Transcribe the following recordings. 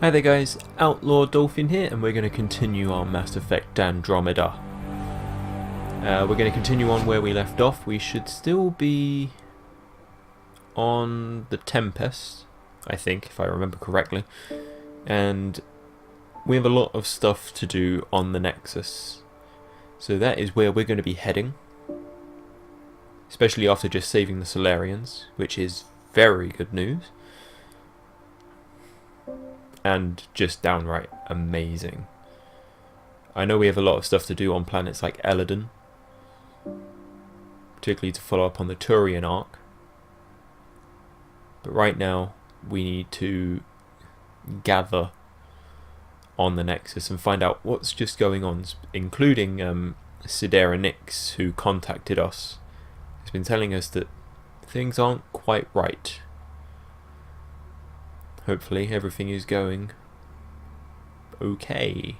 Hi there guys, Outlaw Dolphin here, and we're going to continue our Mass Effect Andromeda. We're going to continue on where we left off. We should still be on the Tempest, I think, if I remember correctly. And we have a lot of stuff to do on the Nexus. So that is where we're going to be heading. Especially after just saving the Salarians, which is very good news. And just downright amazing. I know we have a lot of stuff to do on planets like Eladon, particularly to follow up on the Turian arc. But right now we need to gather on the Nexus and find out what's just going on, including Sidera Nix, who contacted us. He's been telling us that things aren't quite right. Hopefully everything is going okay.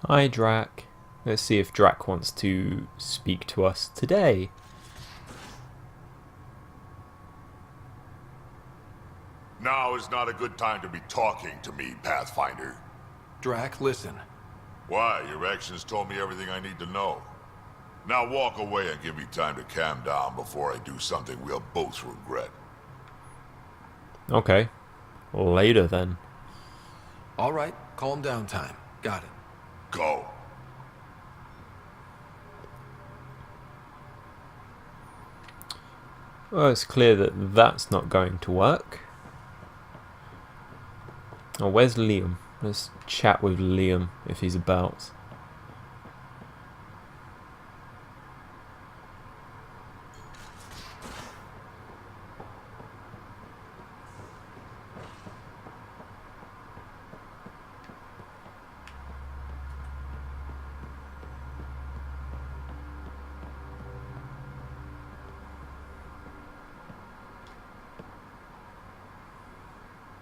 Hi Drack. Let's see if Drack wants to speak to us today. Now is not a good time to be talking to me, Pathfinder. Drack, listen. Why? Your actions told me everything I need to know. Now walk away and give me time to calm down before I do something we'll both regret. Okay. Later then. All right, calm down time. Got it. Go. Well, it's clear that that's not going to work. Oh, where's Liam? Let's chat with Liam if he's about.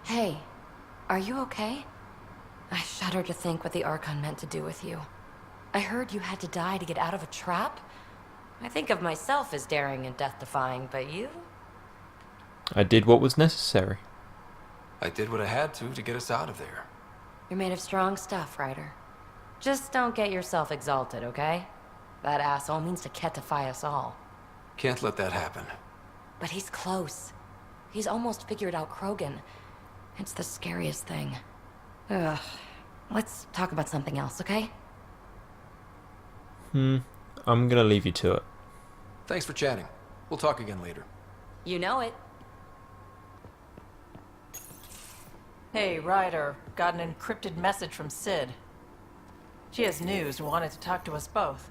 Hey, are you okay? I shudder to think what the Archon meant to do with you. I heard you had to die to get out of a trap. I think of myself as daring and death-defying, but you? I did what was necessary. I did what I had to get us out of there. You're made of strong stuff, Ryder. Just don't get yourself exalted, okay? That asshole means to ketify us all. Can't let that happen. But he's close. He's almost figured out Krogan. It's the scariest thing. Ugh. Let's talk about something else, okay? I'm gonna leave you to it. Thanks for chatting. We'll talk again later. You know it. Hey, Ryder. Got an encrypted message from Sid. She has news and wanted to talk to us both.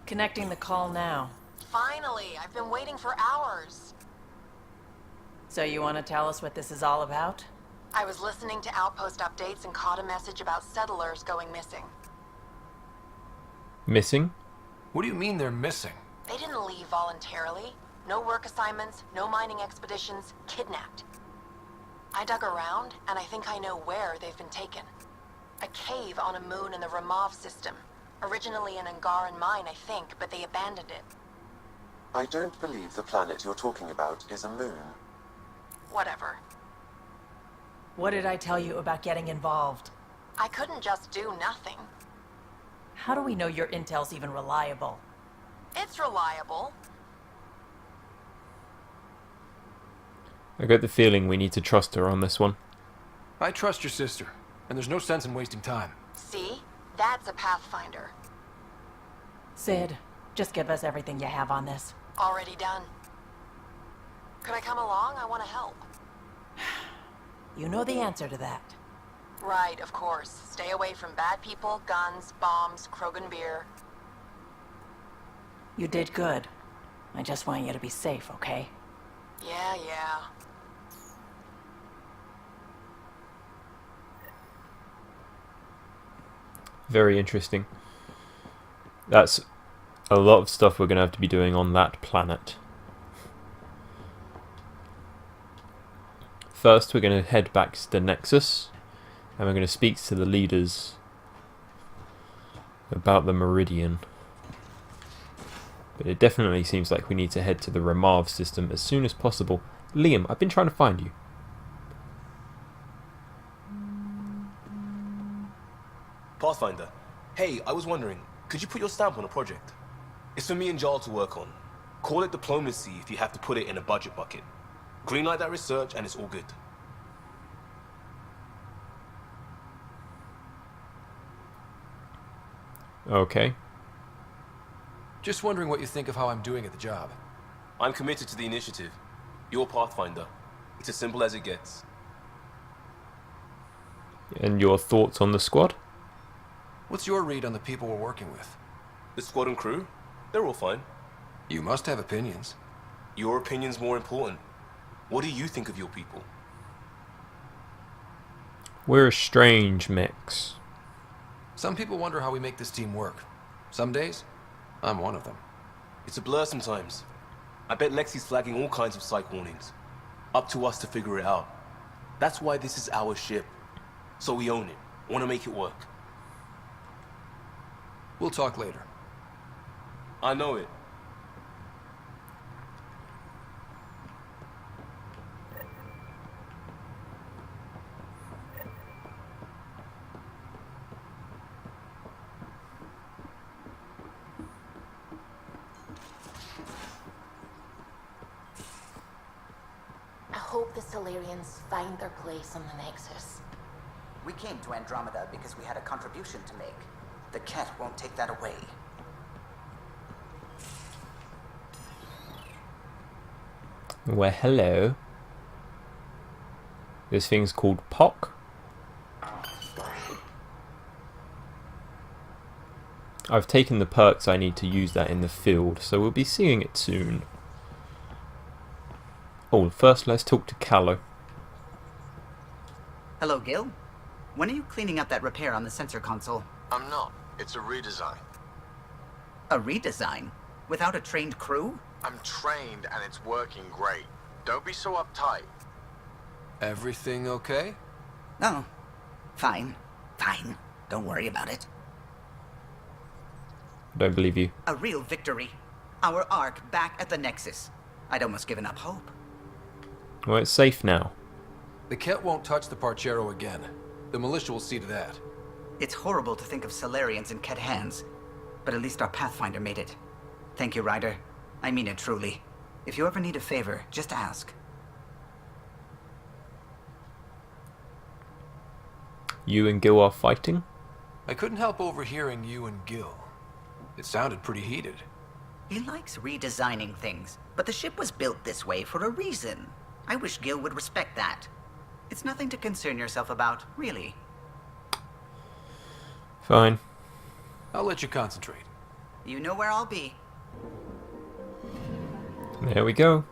Connecting the call now. Finally! I've been waiting for hours. So you want to tell us what this is all about? I was listening to Outpost updates and caught a message about settlers going missing. Missing? What do you mean they're missing? They didn't leave voluntarily. No work assignments, no mining expeditions, kidnapped. I dug around, and I think I know where they've been taken. A cave on a moon in the Ramov system. Originally an Angaran mine, I think, but they abandoned it. I don't believe the planet you're talking about is a moon. Whatever. What did I tell you about getting involved? I couldn't just do nothing. How do we know your intel's even reliable? It's reliable. I got the feeling we need to trust her on this one. I trust your sister, and there's no sense in wasting time. See? That's a Pathfinder. Sid, just give us everything you have on this. Already done. Could I come along? I want to help. You know the answer to that. Right, of course. Stay away from bad people, guns, bombs, Krogan beer. You did good. I just want you to be safe, okay? Yeah. Very interesting. That's a lot of stuff we're going to have to be doing on that planet. First, we're going to head back to the Nexus, and we're going to speak to the leaders about the Meridian. But it definitely seems like we need to head to the Ramav system as soon as possible. Liam, I've been trying to find you. Pathfinder. Hey, I was wondering, could you put your stamp on a project? It's for me and Jarl to work on. Call it diplomacy if you have to put it in a budget bucket. Greenlight that research and it's all good. Okay. Just wondering what you think of how I'm doing at the job. I'm committed to the initiative. You're Pathfinder. It's as simple as it gets. And your thoughts on the squad? What's your read on the people we're working with? The squad and crew? They're all fine. You must have opinions. Your opinion's more important. What do you think of your people? We're a strange mix. Some people wonder how we make this team work. Some days, I'm one of them. It's a blur sometimes. I bet Lexi's flagging all kinds of psych warnings. Up to us to figure it out. That's why this is our ship. So we own it. Want to make it work. We'll talk later. I know it. I hope the Salarians find their place on the Nexus. We came to Andromeda because we had a contribution to make. The Ket won't take that away. Well, hello. This thing's called POC. I've taken the perks I need to use that in the field, so we'll be seeing it soon. Oh, first let's talk to Callow. Hello, Gil. When are you cleaning up that repair on the sensor console? I'm not. It's a redesign. A redesign? Without a trained crew? I'm trained and it's working great. Don't be so uptight. Everything okay? No. Fine. Fine. Don't worry about it. Don't believe you. A real victory. Our Ark back at the Nexus. I'd almost given up hope. Well, it's safe now. The Ket won't touch the Parchero again. The militia will see to that. It's horrible to think of Salarians in Ket hands, but at least our Pathfinder made it. Thank you, Ryder. I mean it truly. If you ever need a favor, just ask. You and Gil are fighting? I couldn't help overhearing you and Gil. It sounded pretty heated. He likes redesigning things, but the ship was built this way for a reason. I wish Gil would respect that. It's nothing to concern yourself about, really. Fine. I'll let you concentrate. You know where I'll be. There we go.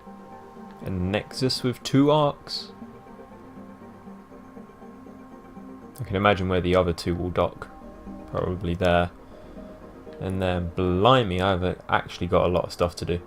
A nexus with 2 arcs. I can imagine where the other 2 will dock. Probably there. And then, blimey, I've actually got a lot of stuff to do.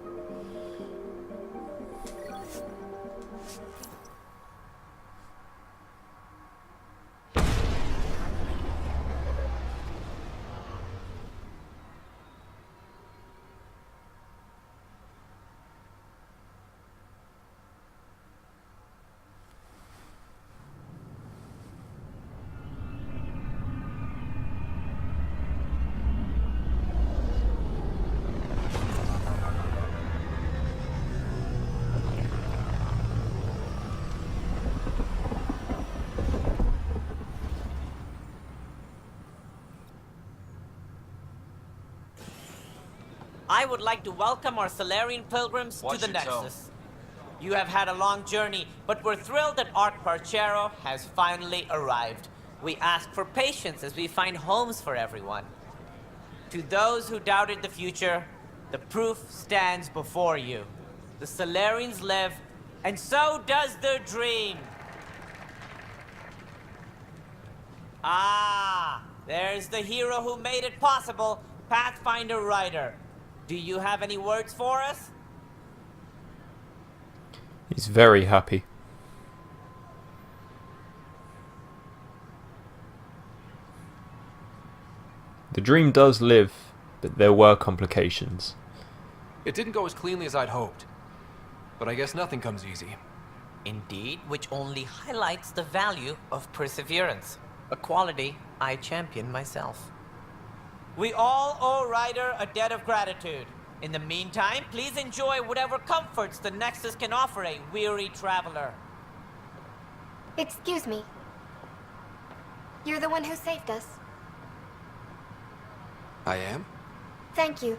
I would like to welcome our Salarian pilgrims to the Nexus. You have had a long journey, but we're thrilled that Ark Parchero has finally arrived. We ask for patience as we find homes for everyone. To those who doubted the future, the proof stands before you. The Salarians live, and so does their dream. Ah, there's the hero who made it possible, Pathfinder Ryder. Do you have any words for us? He's very happy. The dream does live, but there were complications. It didn't go as cleanly as I'd hoped. But I guess nothing comes easy. Indeed, which only highlights the value of perseverance, a quality I champion myself. We all owe Ryder a debt of gratitude. In the meantime, please enjoy whatever comforts the Nexus can offer a weary traveler. Excuse me. You're the one who saved us. I am? Thank you.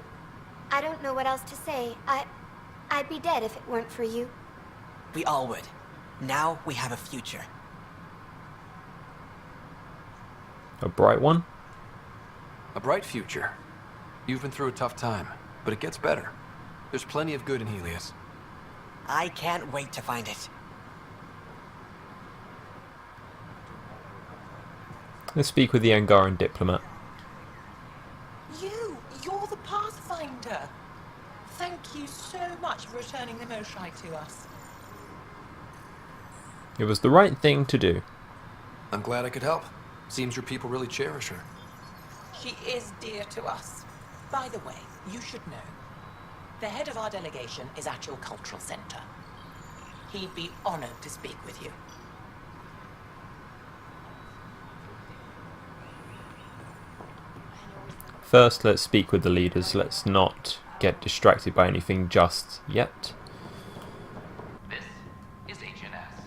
I don't know what else to say. I'd be dead if it weren't for you. We all would. Now we have a future. A bright one? A bright future. You've been through a tough time, but it gets better. There's plenty of good in Helios. I can't wait to find it. Let's speak with the Angaran diplomat. You're the Pathfinder. Thank you so much for returning the Moshai to us. It was the right thing to do. I'm glad I could help. Seems your people really cherish her. She is dear to us. By the way, you should know. The head of our delegation is at your cultural center. He'd be honored to speak with you. First, let's speak with the leaders. Let's not get distracted by anything just yet. This is HNS.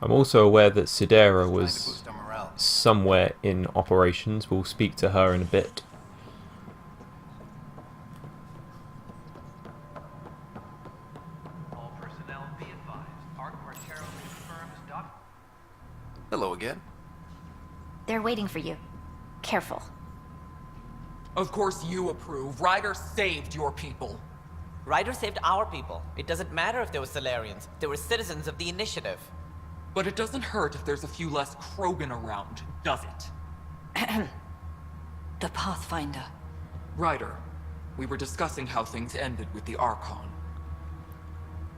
I'm also aware that Sidera was somewhere in operations. We'll speak to her in a bit. All personnel be advised. confirms. Hello again. They're waiting for you. Careful. Of course you approve. Ryder saved your people. Ryder saved our people. It doesn't matter if they were salarians. They were citizens of the Initiative. But it doesn't hurt if there's a few less Krogan around, does it? The Pathfinder. Ryder, we were discussing how things ended with the Archon.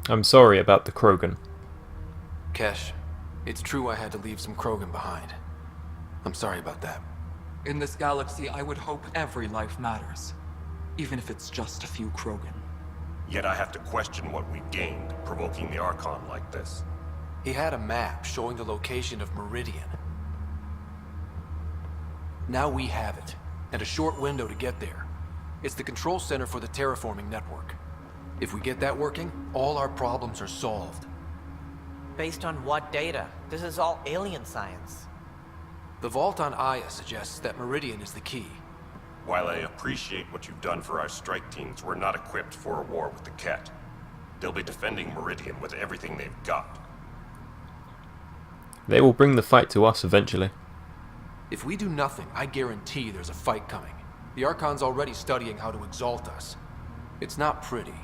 I'm sorry about the Krogan. Kesh, it's true I had to leave some Krogan behind. I'm sorry about that. In this galaxy, I would hope every life matters. Even if it's just a few Krogan. Yet I have to question what we gained, provoking the Archon like this. He had a map showing the location of Meridian. Now we have it, and a short window to get there. It's the control center for the terraforming network. If we get that working, all our problems are solved. Based on what data? This is all alien science. The vault on Aya suggests that Meridian is the key. While I appreciate what you've done for our strike teams, we're not equipped for a war with the Ket. They'll be defending Meridian with everything they've got. They will bring the fight to us eventually. If we do nothing, I guarantee there's a fight coming. The Archon's already studying how to exalt us. It's not pretty.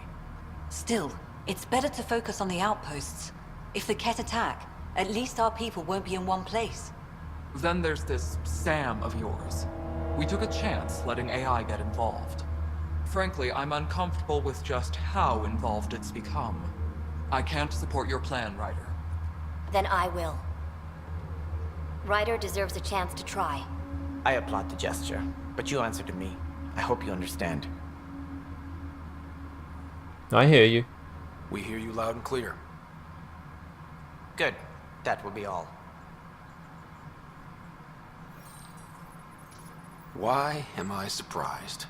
Still, it's better to focus on the outposts. If the Ket attack, at least our people won't be in one place. Then there's this Sam of yours. We took a chance letting AI get involved. Frankly, I'm uncomfortable with just how involved it's become. I can't support your plan, Ryder. Then I will. Ryder deserves a chance to try. I applaud the gesture, but you answer to me. I hope you understand. I hear you. We hear you loud and clear. Good. That will be all. Why am I surprised?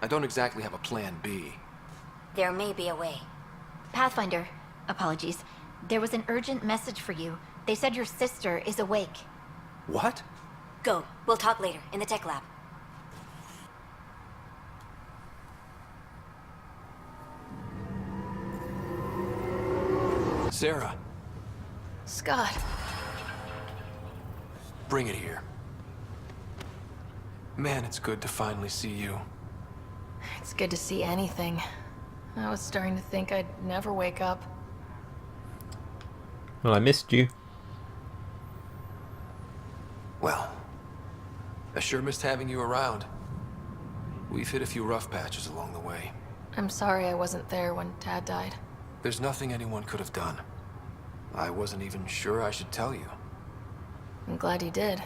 I don't exactly have a plan B. There may be a way. Pathfinder, apologies. There was an urgent message for you. They said your sister is awake. What? Go. We'll talk later, in the tech lab. Sarah. Scott. Bring it here. Man, it's good to finally see you. It's good to see anything. I was starting to think I'd never wake up. Well, I missed you. Well, I sure missed having you around. We've hit a few rough patches along the way. I'm sorry I wasn't there when Dad died. There's nothing anyone could have done. I wasn't even sure I should tell you. I'm glad you did.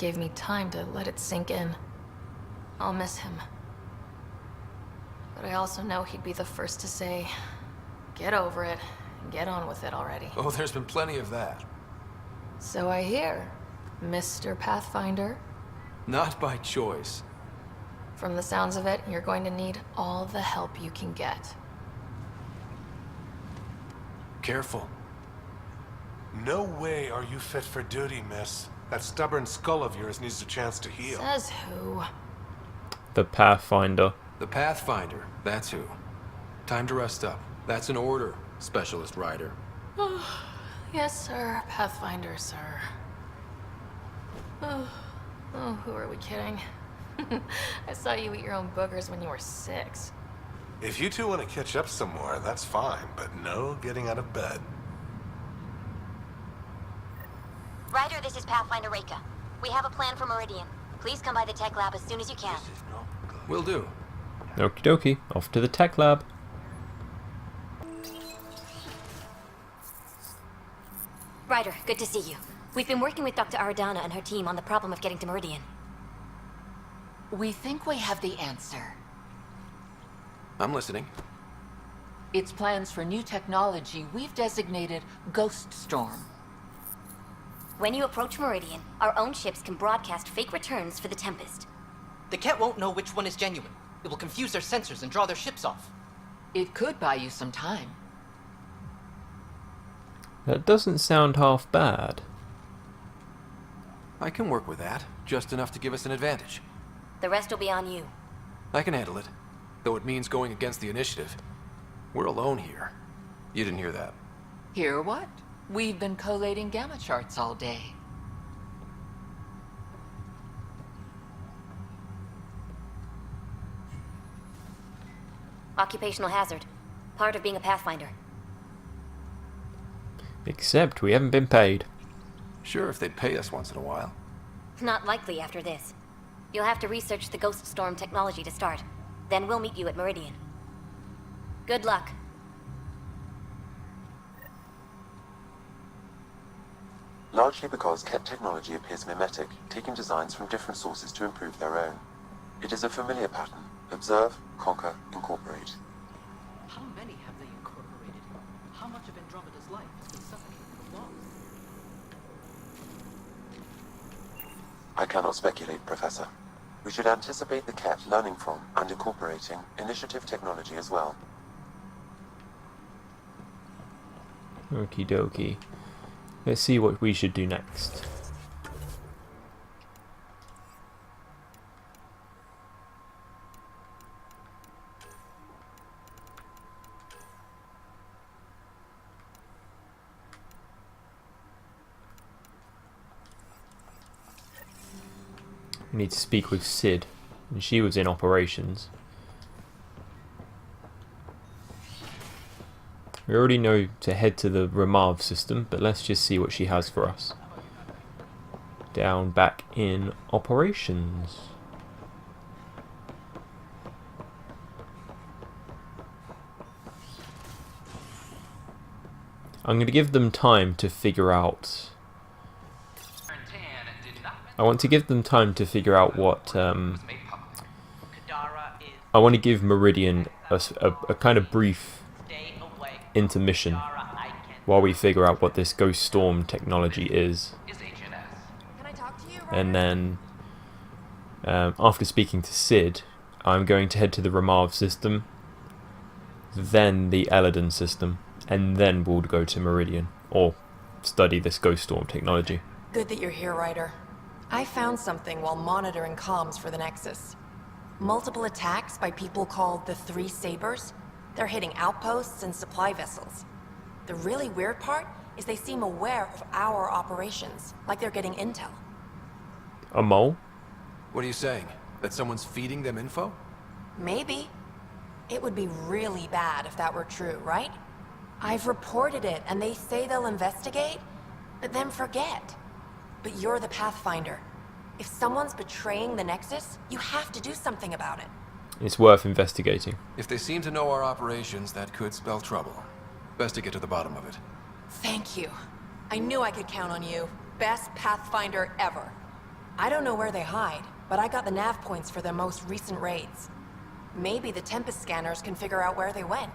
gave me time to let it sink in. I'll miss him. But I also know he'd be the first to say, get over it, and get on with it already. Oh, there's been plenty of that. So I hear, Mr. Pathfinder. Not by choice. From the sounds of it, you're going to need all the help you can get. Careful. No way are you fit for duty, miss. That stubborn skull of yours needs a chance to heal. Says who? The Pathfinder. The Pathfinder, that's who. Time to rest up. That's an order, Specialist Ryder. Yes, sir. Pathfinder, sir. Oh, who are we kidding? I saw you eat your own boogers when you were 6. If you two want to catch up some more, that's fine, but no getting out of bed. Ryder, this is Pathfinder Reika. We have a plan for Meridian. Please come by the tech lab as soon as you can. Will do. Okie dokie, off to the tech lab. Ryder, good to see you. We've been working with Dr. Aradana and her team on the problem of getting to Meridian. We think we have the answer. I'm listening. It's plans for new technology we've designated Ghost Storm. When you approach Meridian, our own ships can broadcast fake returns for the Tempest. The Ket won't know which one is genuine. It will confuse their sensors and draw their ships off. It could buy you some time. That doesn't sound half bad. I can work with that, just enough to give us an advantage. The rest will be on you. I can handle it, though it means going against the initiative. We're alone here. You didn't hear that. Hear what? We've been collating gamma charts all day. Occupational hazard. Part of being a Pathfinder. Except we haven't been paid. Sure, if they'd pay us once in a while. Not likely after this. You'll have to research the Ghost Storm technology to start. Then we'll meet you at Meridian. Good luck. Largely because Ket technology appears mimetic, taking designs from different sources to improve their own. It is a familiar pattern. Observe, conquer, incorporate. How many have they incorporated? How much of Andromeda's life has been suffocated or lost? I cannot speculate, Professor. We should anticipate the Ket learning from and incorporating initiative technology as well. Okie dokie. Let's see what we should do next. We need to speak with Sid, and she was in operations. We already know to head to the Ramav system, but let's just see what she has for us. Down back in operations. I'm going to give them time to figure out... I want to give them time to figure out what... I want to give Meridian a kind of brief intermission while we figure out what this Ghost Storm technology is. And then, after speaking to Sid, I'm going to head to the Ramav system, then the Eladon system, and then we'll go to Meridian, or study this Ghost Storm technology. Good that you're here, Ryder. I found something while monitoring comms for the Nexus. Multiple attacks by people called the Three Sabers. They're hitting outposts and supply vessels. The really weird part is they seem aware of our operations, like they're getting intel. A mole? What are you saying? That someone's feeding them info? Maybe. It would be really bad if that were true, right? I've reported it, and they say they'll investigate, but then forget. But you're the Pathfinder. If someone's betraying the Nexus, you have to do something about it. It's worth investigating. If they seem to know our operations, that could spell trouble. Best to get to the bottom of it. Thank you. I knew I could count on you. Best Pathfinder ever. I don't know where they hide, but I got the nav points for their most recent raids. Maybe the Tempest scanners can figure out where they went.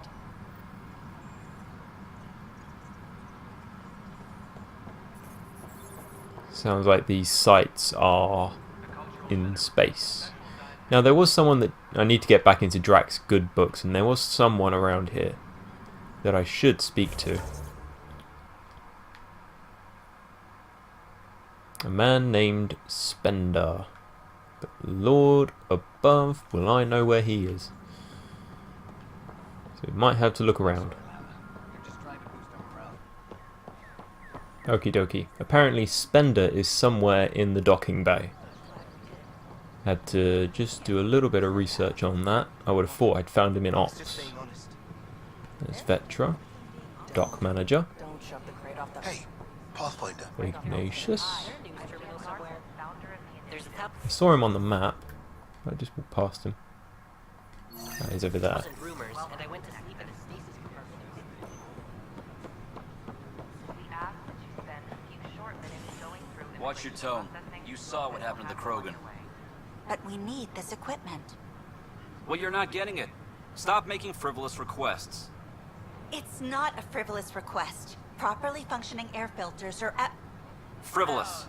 Sounds like these sites are in space. Now there was someone that I need to get back into Drack's good books, and there was someone around here that I should speak to. A man named Spender. But Lord above, will I know where he is? So we might have to look around. Okie dokie. Apparently Spender is somewhere in the docking bay. Had to just do a little bit of research on that. I would have thought I'd found him in Ops. There's Vetra, Dock Manager. Hey, Pathfinder. Ignatius. I saw him on the map. I just walked past him. Ah, he's over there. Watch your tone. You saw what happened to the Krogan. But we need this equipment. Well, you're not getting it. Stop making frivolous requests. It's not a frivolous request. Properly functioning air filters are Frivolous.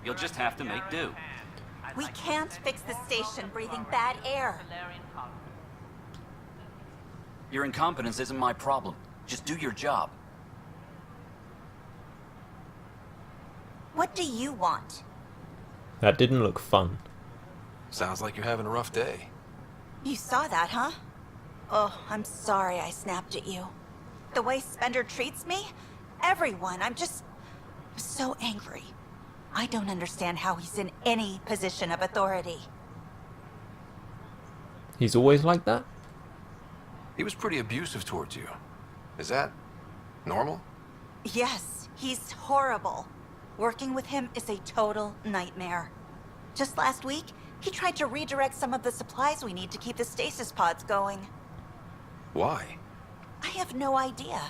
You'll just have to make do. We can't fix the station breathing bad air. Your incompetence isn't my problem. Just do your job. What do you want? That didn't look fun. Sounds like you're having a rough day. You saw that, huh? Oh, I'm sorry I snapped at you. The way Spender treats me? Everyone, I'm so angry. I don't understand how he's in any position of authority. He's always like that? He was pretty abusive towards you. Is that normal? Yes, he's horrible. Working with him is a total nightmare. Just last week, he tried to redirect some of the supplies we need to keep the stasis pods going. Why? I have no idea.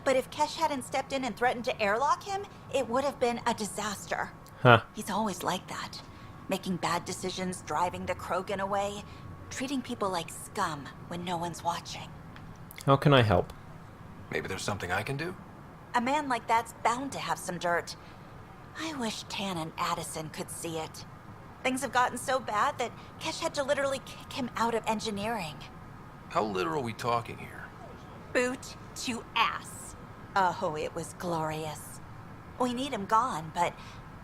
But if Kesh hadn't stepped in and threatened to airlock him, it would have been a disaster. Huh. He's always like that. Making bad decisions, driving the Krogan away, treating people like scum when no one's watching. How can I help? Maybe there's something I can do? A man like that's bound to have some dirt. I wish Tan and Addison could see it. Things have gotten so bad that Kesh had to literally kick him out of engineering. How literal are we talking here? Boot to ass. Oh, it was glorious. We need him gone, but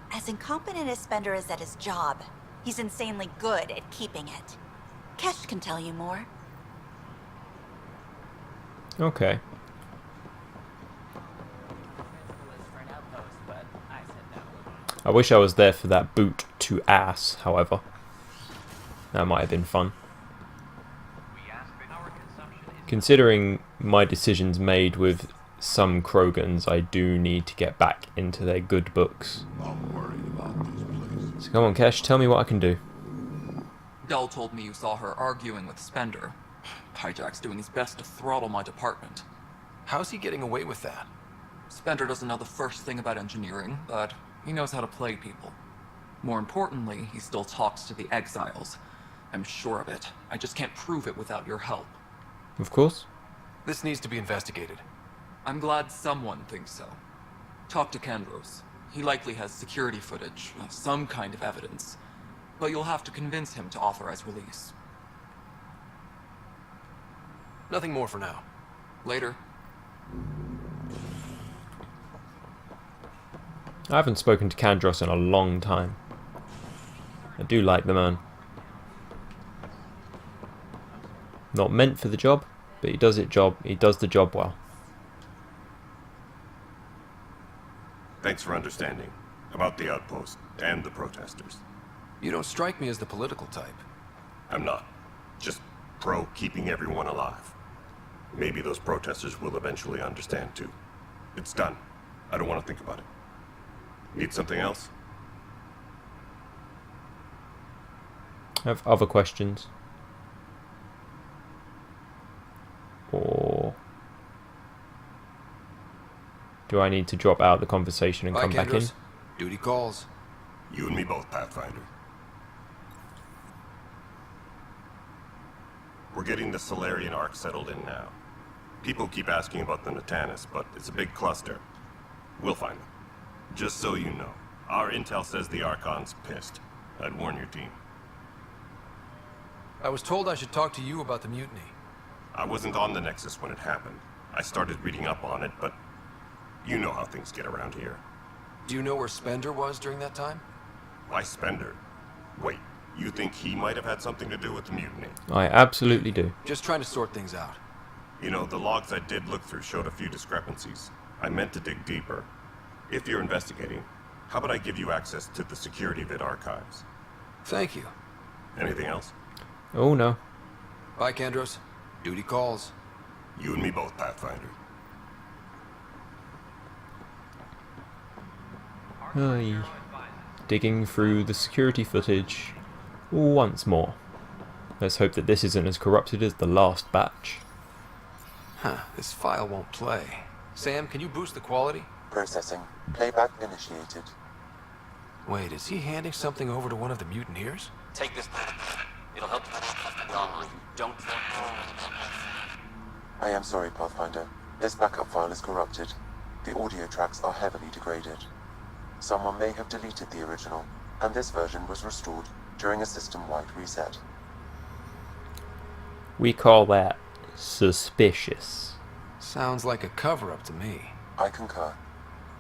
as incompetent as Spender is at his job, he's insanely good at keeping it. Kesh can tell you more. Okay. I wish I was there for that boot to ass, however. That might have been fun. Considering my decisions made with some Krogans, I do need to get back into their good books. So come on, Kesh, tell me what I can do. Dell told me you saw her arguing with Spender. Hijack's doing his best to throttle my department. How's he getting away with that? Spender doesn't know the first thing about engineering, but he knows how to play people. More importantly, he still talks to the exiles. I'm sure of it. I just can't prove it without your help. Of course. This needs to be investigated. I'm glad someone thinks so. Talk to Kandros. He likely has security footage, some kind of evidence. But you'll have to convince him to authorize release. Nothing more for now. Later. I haven't spoken to Kandros in a long time. I do like the man. Not meant for the job, but he does the job well. Thanks for understanding about the outpost and the protesters. You don't strike me as the political type. I'm not. Just pro keeping everyone alive. Maybe those protesters will eventually understand too. It's done. I don't want to think about it. Need something else? I have other questions. Or do I need to drop out the conversation and come back in? Duty calls. You and me both, Pathfinder. We're getting the Salarian arc settled in now. People keep asking about the Natanis, but it's a big cluster. We'll find them. Just so you know, our intel says the Archon's pissed. I'd warn your team. I was told I should talk to you about the mutiny. I wasn't on the Nexus when it happened. I started reading up on it, but you know how things get around here. Do you know where Spender was during that time? Why Spender? Wait, you think he might have had something to do with the mutiny? I absolutely do. Just trying to sort things out. You know, the logs I did look through showed a few discrepancies. I meant to dig deeper. If you're investigating, how about I give you access to the security vid archives? Thank you. Anything else? Oh no. Bye, Kandros. Duty calls. You and me both, Pathfinder. Aye. Digging through the security footage once more. Let's hope that this isn't as corrupted as the last batch. Huh, this file won't play. Sam, can you boost the quality? Processing. Playback initiated. Wait, is he handing something over to one of the mutineers? Take this. It'll help. Don't. I am sorry, Pathfinder. This backup file is corrupted. The audio tracks are heavily degraded. Someone may have deleted the original, and this version was restored during a system-wide reset. We call that suspicious. Sounds like a cover-up to me. I concur.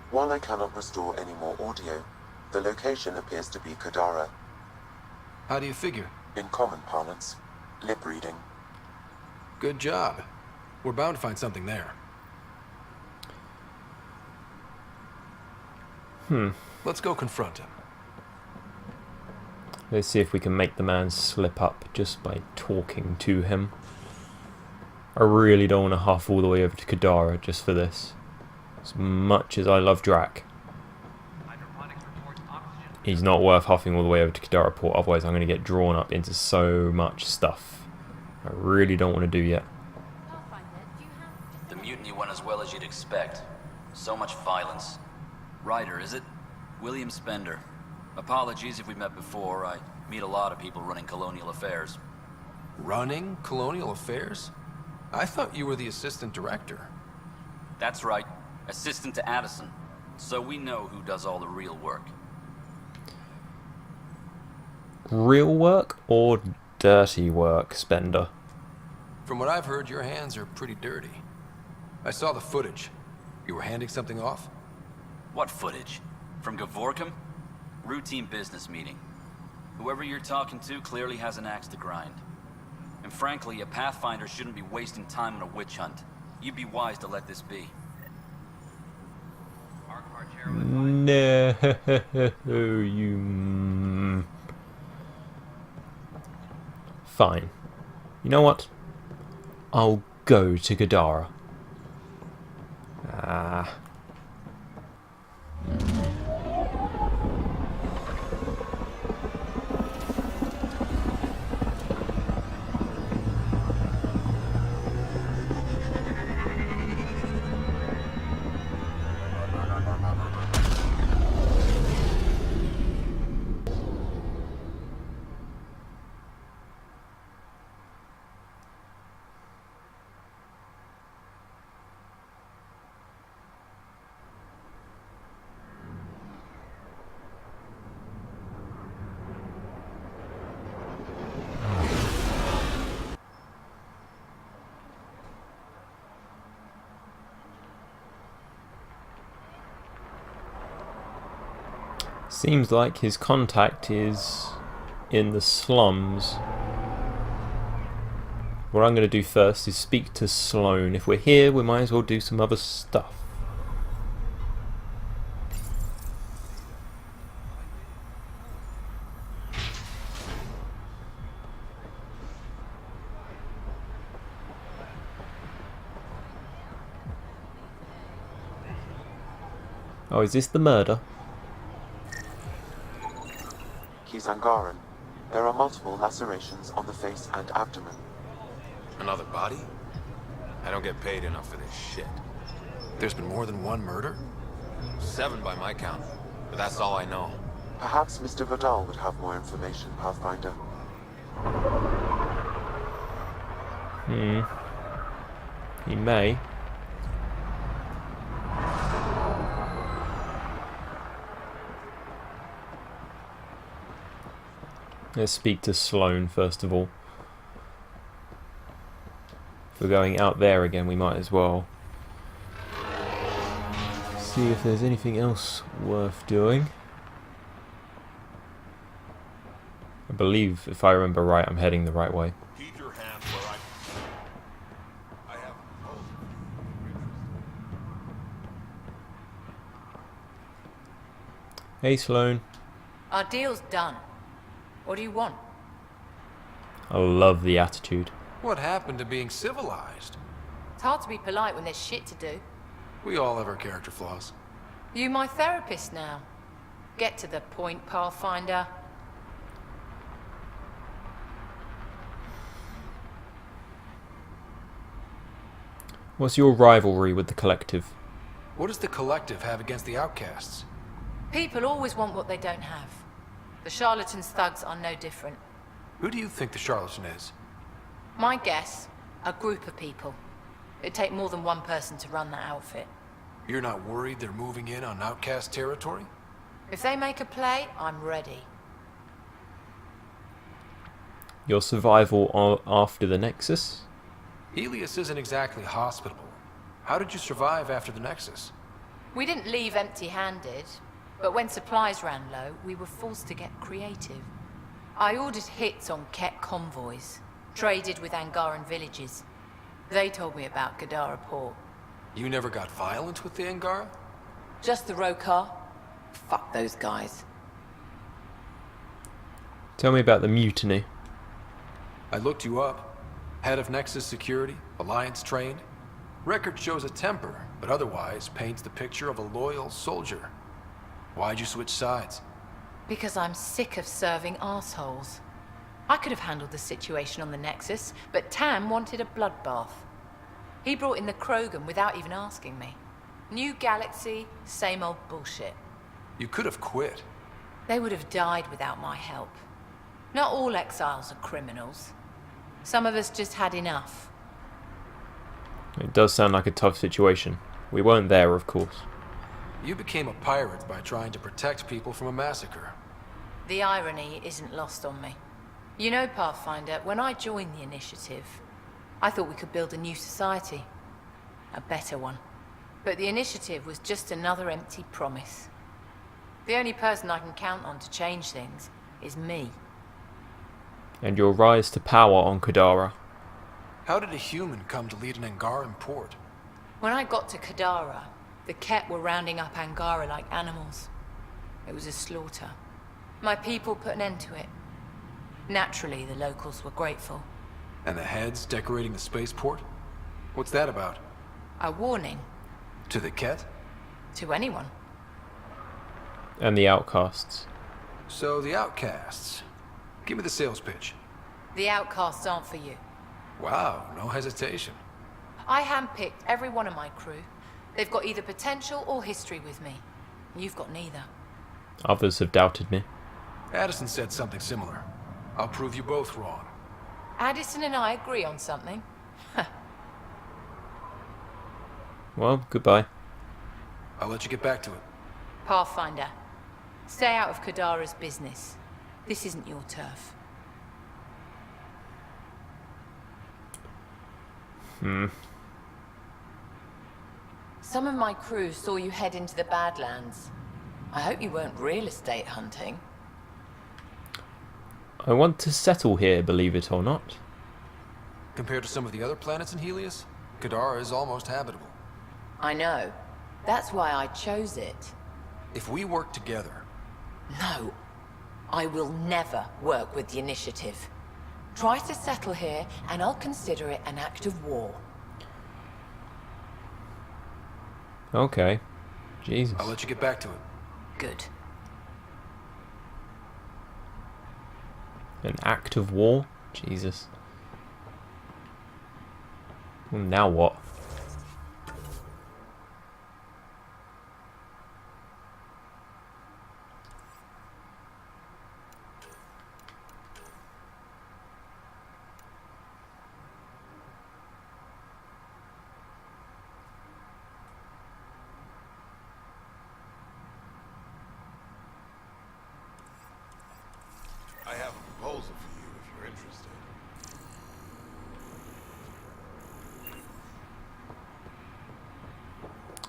While I cannot restore any more audio, the location appears to be Kadara. How do you figure? In common parlance, lip reading. Good job. We're bound to find something there. Let's go confront him. Let's see if we can make the man slip up just by talking to him. I really don't want to huff all the way over to Kadara just for this. As much as I love Drack, he's not worth huffing all the way over to Kadara Port, otherwise I'm going to get drawn up into so much stuff I really don't want to do yet. The mutiny went as well as you'd expect. So much violence. Ryder, is it? William Spender. Apologies if we met before. I meet a lot of people running colonial affairs. Running colonial affairs? I thought you were the assistant director. That's right. Assistant to Addison. So we know who does all the real work. Real work or dirty work, Spender? From what I've heard, your hands are pretty dirty. I saw the footage. You were handing something off? What footage? From Gavorkum? Routine business meeting. Whoever you're talking to clearly has an axe to grind. And frankly, a Pathfinder shouldn't be wasting time on a witch hunt. You'd be wise to let this be. No, you... Fine. You know what? I'll go to Kadara. Seems like his contact is in the slums. What I'm going to do first is speak to Sloane. If we're here, we might as well do some other stuff. Oh, is this the murder? He's Angaran. There are multiple lacerations on the face and abdomen. Another body? I don't get paid enough for this shit. There's been more than one murder? 7 by my count, but that's all I know. Perhaps Mr. Vidal would have more information, Pathfinder. He may. Let's speak to Sloane first of all. If we're going out there again, we might as well see if there's anything else worth doing. I believe, if I remember right, I'm heading the right way. Keep your hands where I have. Hey, Sloane. Our deal's done. What do you want? I love the attitude. What happened to being civilized? It's hard to be polite when there's shit to do. We all have our character flaws. You my therapist now. Get to the point, Pathfinder. What's your rivalry with the Collective? What does the Collective have against the outcasts? People always want what they don't have. The charlatans' thugs are no different. Who do you think the charlatan is? My guess, a group of people. It'd take more than one person to run that outfit. You're not worried they're moving in on outcast territory? If they make a play, I'm ready. Your survival after the Nexus? Helios isn't exactly hospitable. How did you survive after the Nexus? We didn't leave empty-handed, but when supplies ran low, we were forced to get creative. I ordered hits on Ket convoys, traded with Angaran villages. They told me about Gadara port. You never got violent with the Angara? Just the Rokar. Fuck those guys. Tell me about the mutiny. I looked you up. Head of Nexus Security, Alliance trained. Record shows a temper, but otherwise paints the picture of a loyal soldier. Why'd you switch sides? Because I'm sick of serving assholes. I could have handled the situation on the Nexus, but Tam wanted a bloodbath. He brought in the Krogan without even asking me. New galaxy, same old bullshit. You could have quit. They would have died without my help. Not all exiles are criminals. Some of us just had enough. It does sound like a tough situation. We weren't there, of course. You became a pirate by trying to protect people from a massacre. The irony isn't lost on me. You know, Pathfinder, when I joined the Initiative, I thought we could build a new society. A better one. But the Initiative was just another empty promise. The only person I can count on to change things is me. And your rise to power on Kadara. How did a human come to lead an Angaran port? When I got to Kadara, the Ket were rounding up Angara like animals. It was a slaughter. My people put an end to it. Naturally, the locals were grateful. And the heads decorating the spaceport? What's that about? A warning. To the Ket? To anyone. And the outcasts. So the outcasts. Give me the sales pitch. The outcasts aren't for you. Wow, no hesitation. I handpicked every one of my crew. They've got either potential or history with me. You've got neither. Others have doubted me. Addison said something similar. I'll prove you both wrong. Addison and I agree on something. Well, goodbye. I'll let you get back to it. Pathfinder, stay out of Kadara's business. This isn't your turf. Some of my crew saw you head into the Badlands. I hope you weren't real estate hunting. I want to settle here, believe it or not. Compared to some of the other planets in Helios, Kadara is almost habitable. I know. That's why I chose it. If we work together... No. I will never work with the Initiative. Try to settle here, and I'll consider it an act of war. Okay. Jesus. I'll let you get back to it. Good. An act of war? Jesus. Well, now what?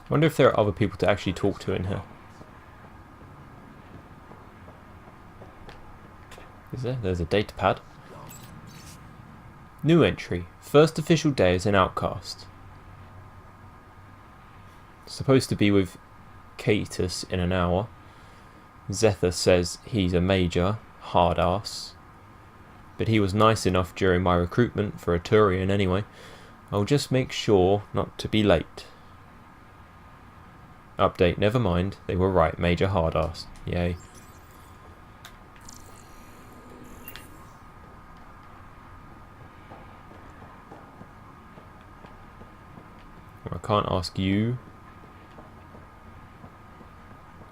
I wonder if there are other people to actually talk to in here. Is there? There's a data pad. New entry. First official day as an outcast. Supposed to be with Catus in an hour. Zetha says he's a major, hard ass. But he was nice enough during my recruitment for a Turian anyway. I'll just make sure not to be late. Update, never mind. They were right, major hard ass. Yay. I can't ask you.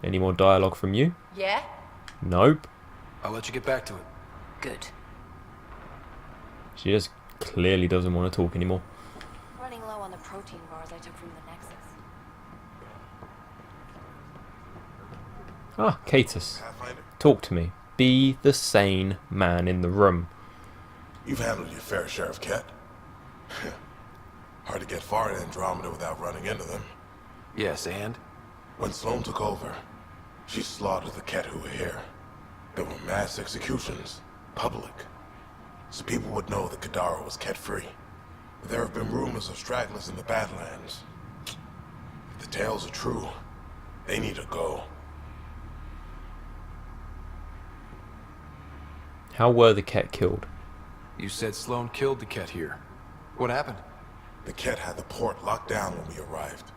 Any more dialogue from you? Yeah? Nope. I'll let you get back to it. Good. She just clearly doesn't want to talk anymore. Running low on the protein bars I took from the nexus. Ah, Catus. Talk to me. Be the sane man in the room. You've handled your fair share of Ket. Hard to get far in Andromeda without running into them. Yes, and? When Sloane took over, she slaughtered the Ket who were here. There were mass executions, public. So people would know that Kadara was Ket-free. But there have been rumors of stragglers in the Badlands. If the tales are true, they need to go. How were the Ket killed? You said Sloane killed the Ket here. What happened? The Ket had the port locked down when we arrived.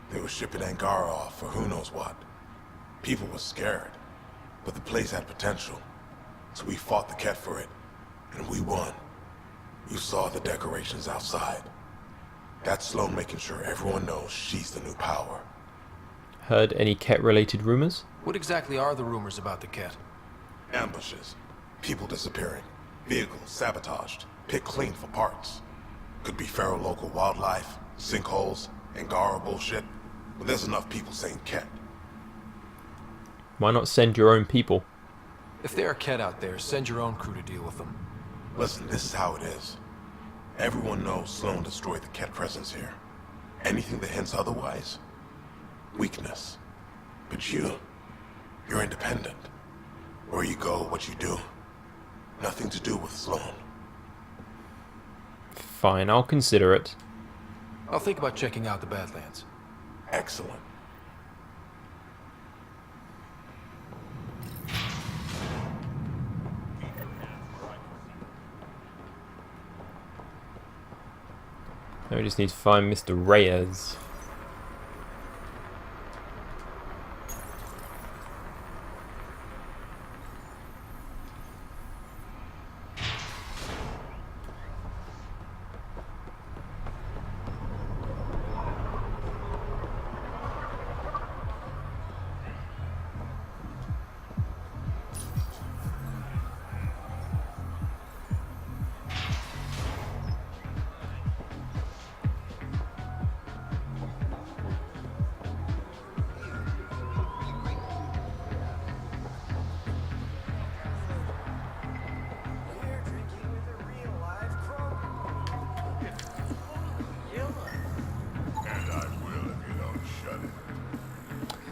They were shipping Angara off for who knows what. People were scared, but the place had potential. So we fought the Ket for it, and we won. You saw the decorations outside. That's Sloane making sure everyone knows she's the new power. Heard any Ket-related rumors? What exactly are the rumors about the Ket? Ambushes. People disappearing. Vehicles sabotaged. Picked clean for parts. Could be feral local wildlife, sinkholes, Angara bullshit. But there's enough people saying Ket. Why not send your own people? If there are Ket out there, send your own crew to deal with them. Listen, this is how it is. Everyone knows Sloane destroyed the Ket presence here. Anything that hints otherwise, weakness. But you're independent. Where you go, what you do. Nothing to do with Sloane. Fine, I'll consider it. I'll think about checking out the Badlands. Excellent. Now we just need to find Mr. Reyes.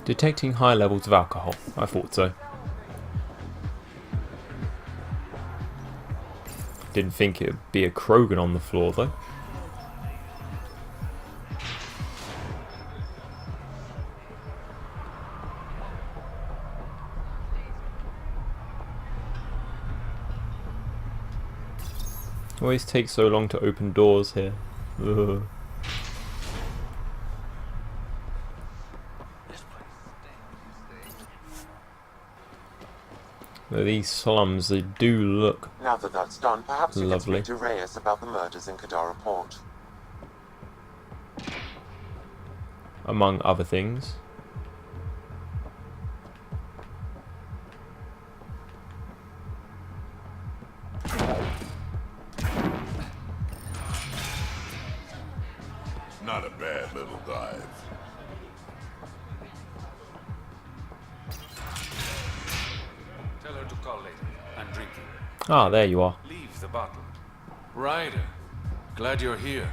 Detecting high levels of alcohol. I thought so. Didn't think it would be a Krogan on the floor though. Always takes so long to open doors here. Ugh. These slums, they do look Now that that's done, perhaps you can lovely. speak to Reyes about the murders in Kadara Port. Among other things. Not a bad little dive. Tell her to call later. I'm drinking. Ah, there you are. Leave leave the bottle. Ryder, glad you're here.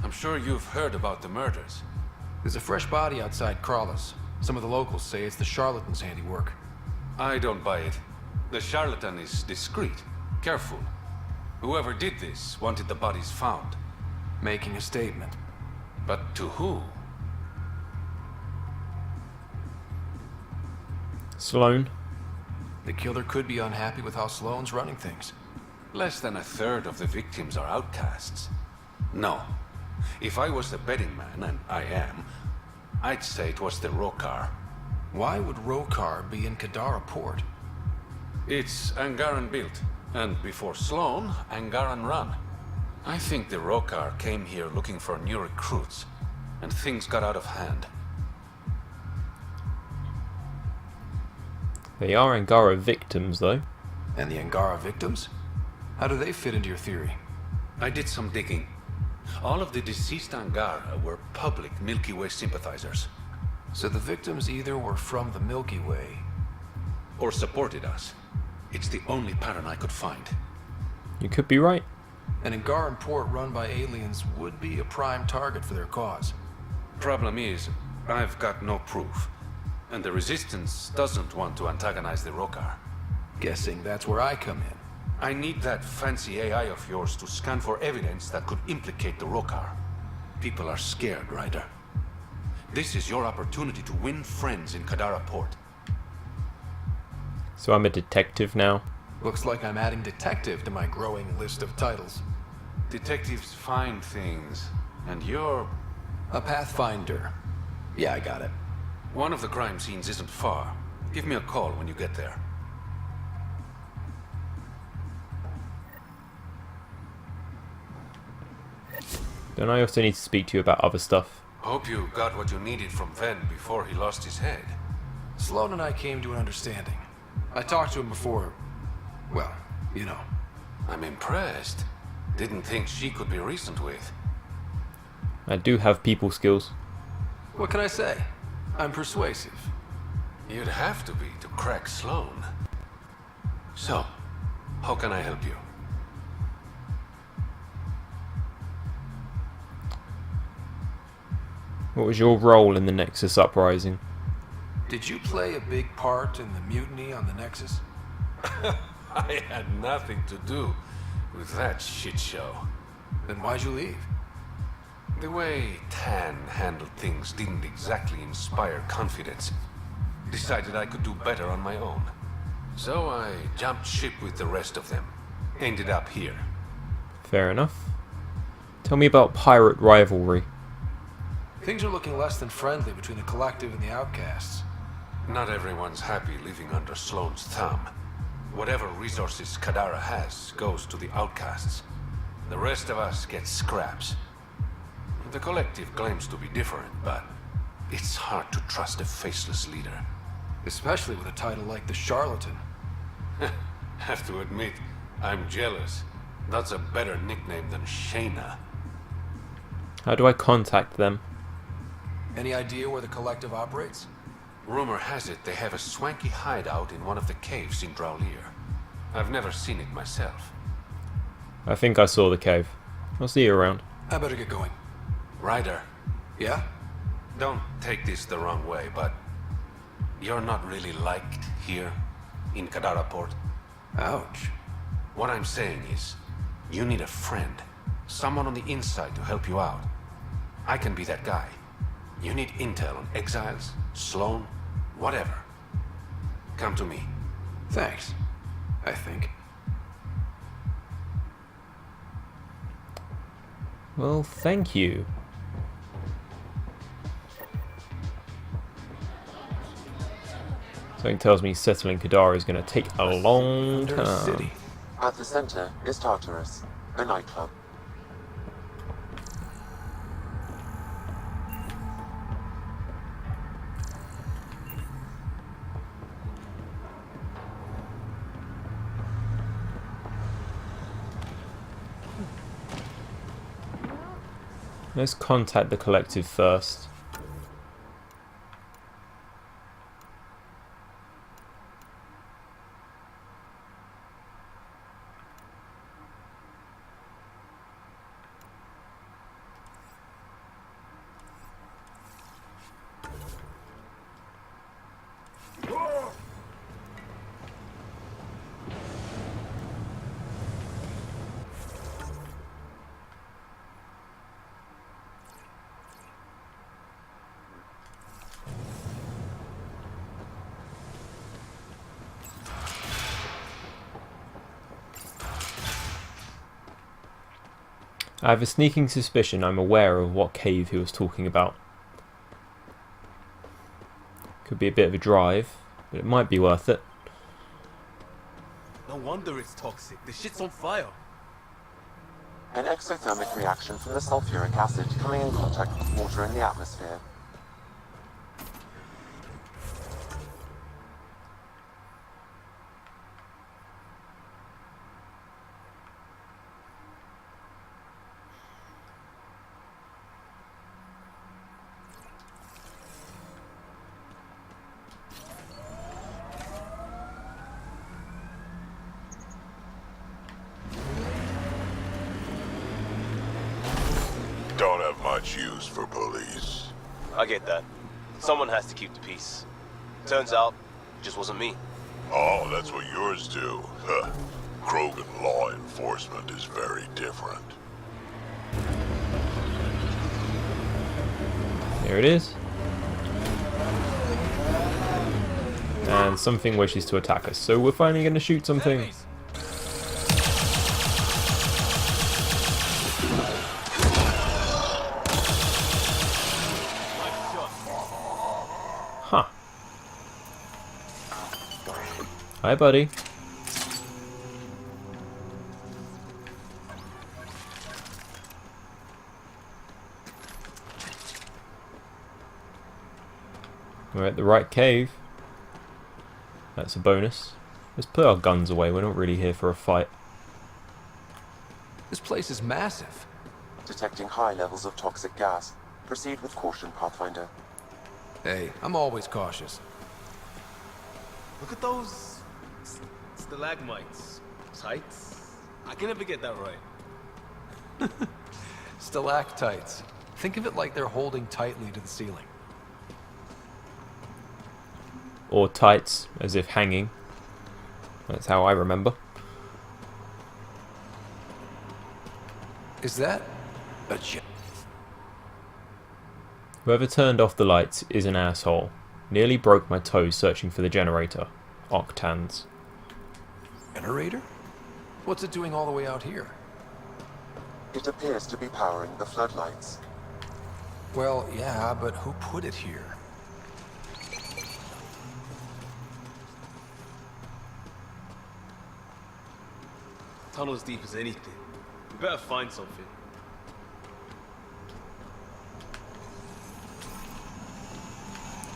I'm sure you've heard about the murders. There's a fresh body outside Crawlers. Some of the locals say it's the charlatan's handiwork. I don't buy it. The charlatan is discreet, careful. Whoever did this wanted the bodies found. Making a statement. But to who? Sloane. The killer could be unhappy with how Sloane's running things. Less than a third of the victims are outcasts. No. If I was the betting man, and I am, I'd say it was the Rokar. Why would Rokar be in Kadara port? It's Angaran built, and before Sloane, Angaran run. I think the Rokar came here looking for new recruits, and things got out of hand. They are Angara victims, though. And the Angara victims? How do they fit into your theory? I did some digging. All of the deceased Angara were public Milky Way sympathizers. So the victims either were from the Milky Way... or supported us. It's the only pattern I could find. You could be right. An Angaran port run by aliens would be a prime target for their cause. Problem is, I've got no proof. And the Resistance doesn't want to antagonize the Rokar. Guessing that's where I come in. I need that fancy AI of yours to scan for evidence that could implicate the Rokar. People are scared, Ryder. This is your opportunity to win friends in Kadara Port. So I'm a detective now? Looks like I'm adding detective to my growing list of titles. Detectives find things, and you're... a pathfinder. Yeah, I got it. One of the crime scenes isn't far. Give me a call when you get there. Don't I also need to speak to you about other stuff? Hope you got what you needed from Ven before he lost his head. Sloane and I came to an understanding. I talked to him before... well, you know. I'm impressed. Didn't think she could be reasoned with. I do have people skills. What can I say? I'm persuasive. You'd have to be to crack Sloane. So, how can I help you? What was your role in the Nexus uprising? Did you play a big part in the mutiny on the Nexus? I had nothing to do with that shit show. Then why'd you leave? The way Tan handled things didn't exactly inspire confidence. Decided I could do better on my own. So I jumped ship with the rest of them. Ended up here. Fair enough. Tell me about pirate rivalry. Things are looking less than friendly between the Collective and the Outcasts. Not everyone's happy living under Sloane's thumb. Whatever resources Kadara has goes to the Outcasts. The rest of us get scraps. The Collective claims to be different, but it's hard to trust a faceless leader. Especially with a title like the Charlatan. Have to admit, I'm jealous. That's a better nickname than Shayna. How do I contact them? Any idea where the Collective operates? Rumor has it they have a swanky hideout in one of the caves in Draulir. I've never seen it myself. I think I saw the cave. I'll see you around. I better get going. Ryder. Yeah? Don't take this the wrong way, but you're not really liked here in Kadara Port. Ouch. What I'm saying is, you need a friend. Someone on the inside to help you out. I can be that guy. You need intel on exiles, Sloane, whatever. Come to me. Thanks. I think. Well, thank you. Something tells me settling Kadara is going to take a long time. At the center is Tartarus, a nightclub. Let's contact the Collective first. I have a sneaking suspicion I'm aware of what cave he was talking about. Could be a bit of a drive, but it might be worth it. No wonder it's toxic. The shit's on fire. An exothermic reaction from the sulfuric acid coming in contact with water in the atmosphere. Don't have much use for police. I get that. Someone has to keep the peace. Turns out, it just wasn't me. Oh, that's what yours do. Huh. Krogan law enforcement is very different. There it is. And something wishes to attack us, so we're finally going to shoot something. Huh. Hi, buddy. We're at the right cave. That's a bonus. Let's put our guns away, we're not really here for a fight. This place is massive. Detecting high levels of toxic gas. Proceed with caution, Pathfinder. Hey, I'm always cautious. Look at those stalagmites. Tights? I can never get that right. Stalactites. Think of it like they're holding tightly to the ceiling. Or tights, as if hanging. That's how I remember. Is that a jet? Whoever turned off the lights is an asshole. Nearly broke my toes searching for the generator. Octans. Generator? What's it doing all the way out here? It appears to be powering the floodlights. Well, yeah, but who put it here? Tunnel as deep as anything. We better find something.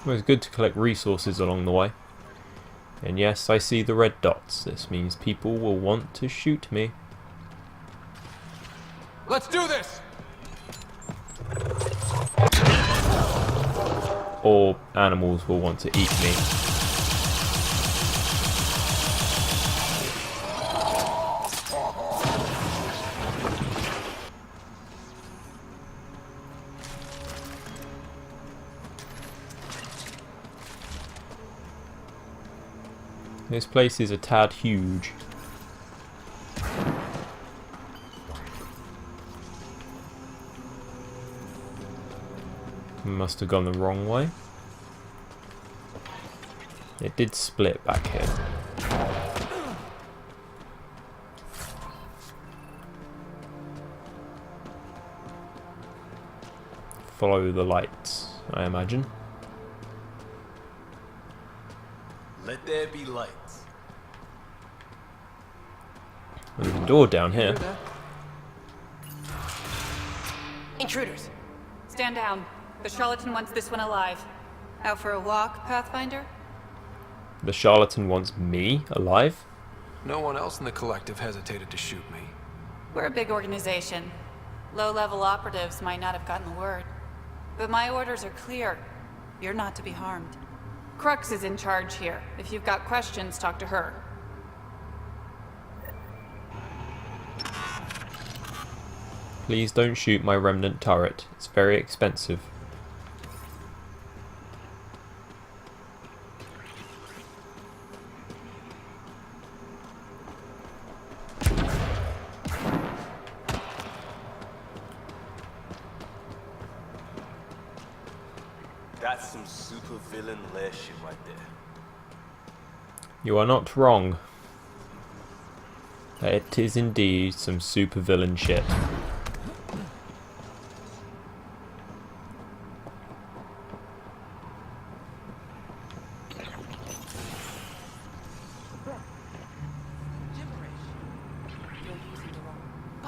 Well, it's good to collect resources along the way. And yes, I see the red dots. This means people will want to shoot me. Let's do this! Or animals will want to eat me. This place is a tad huge. Must have gone the wrong way. It did split back here. Follow the lights, I imagine. Let there be lights. There's a door down here. Intruders! Stand down. The charlatan wants this one alive. Out for a walk, Pathfinder? The charlatan wants me alive? No one else in the collective hesitated to shoot me. We're a big organization. Low-level operatives might not have gotten the word. But my orders are clear. You're not to be harmed. Crux is in charge here. If you've got questions, talk to her. Please don't shoot my remnant turret. It's very expensive. That's some super villain lair shit right there. You are not wrong. It is indeed some supervillain shit.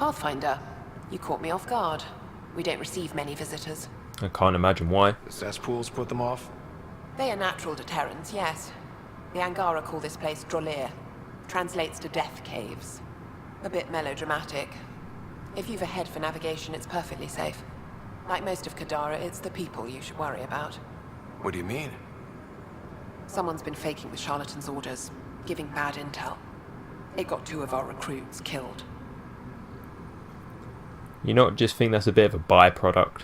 Pathfinder, you caught me off guard. We don't receive many visitors. I can't imagine why. The cesspools put them off? They are natural deterrents, yes. The Angara call this place Drolir. Translates to death caves. A bit melodramatic. If you've a head for navigation, it's perfectly safe. Like most of Kadara, it's the people you should worry about. What do you mean? Someone's been faking the charlatan's orders, giving bad intel. It got 2 of our recruits killed. You not just think that's a bit of a byproduct?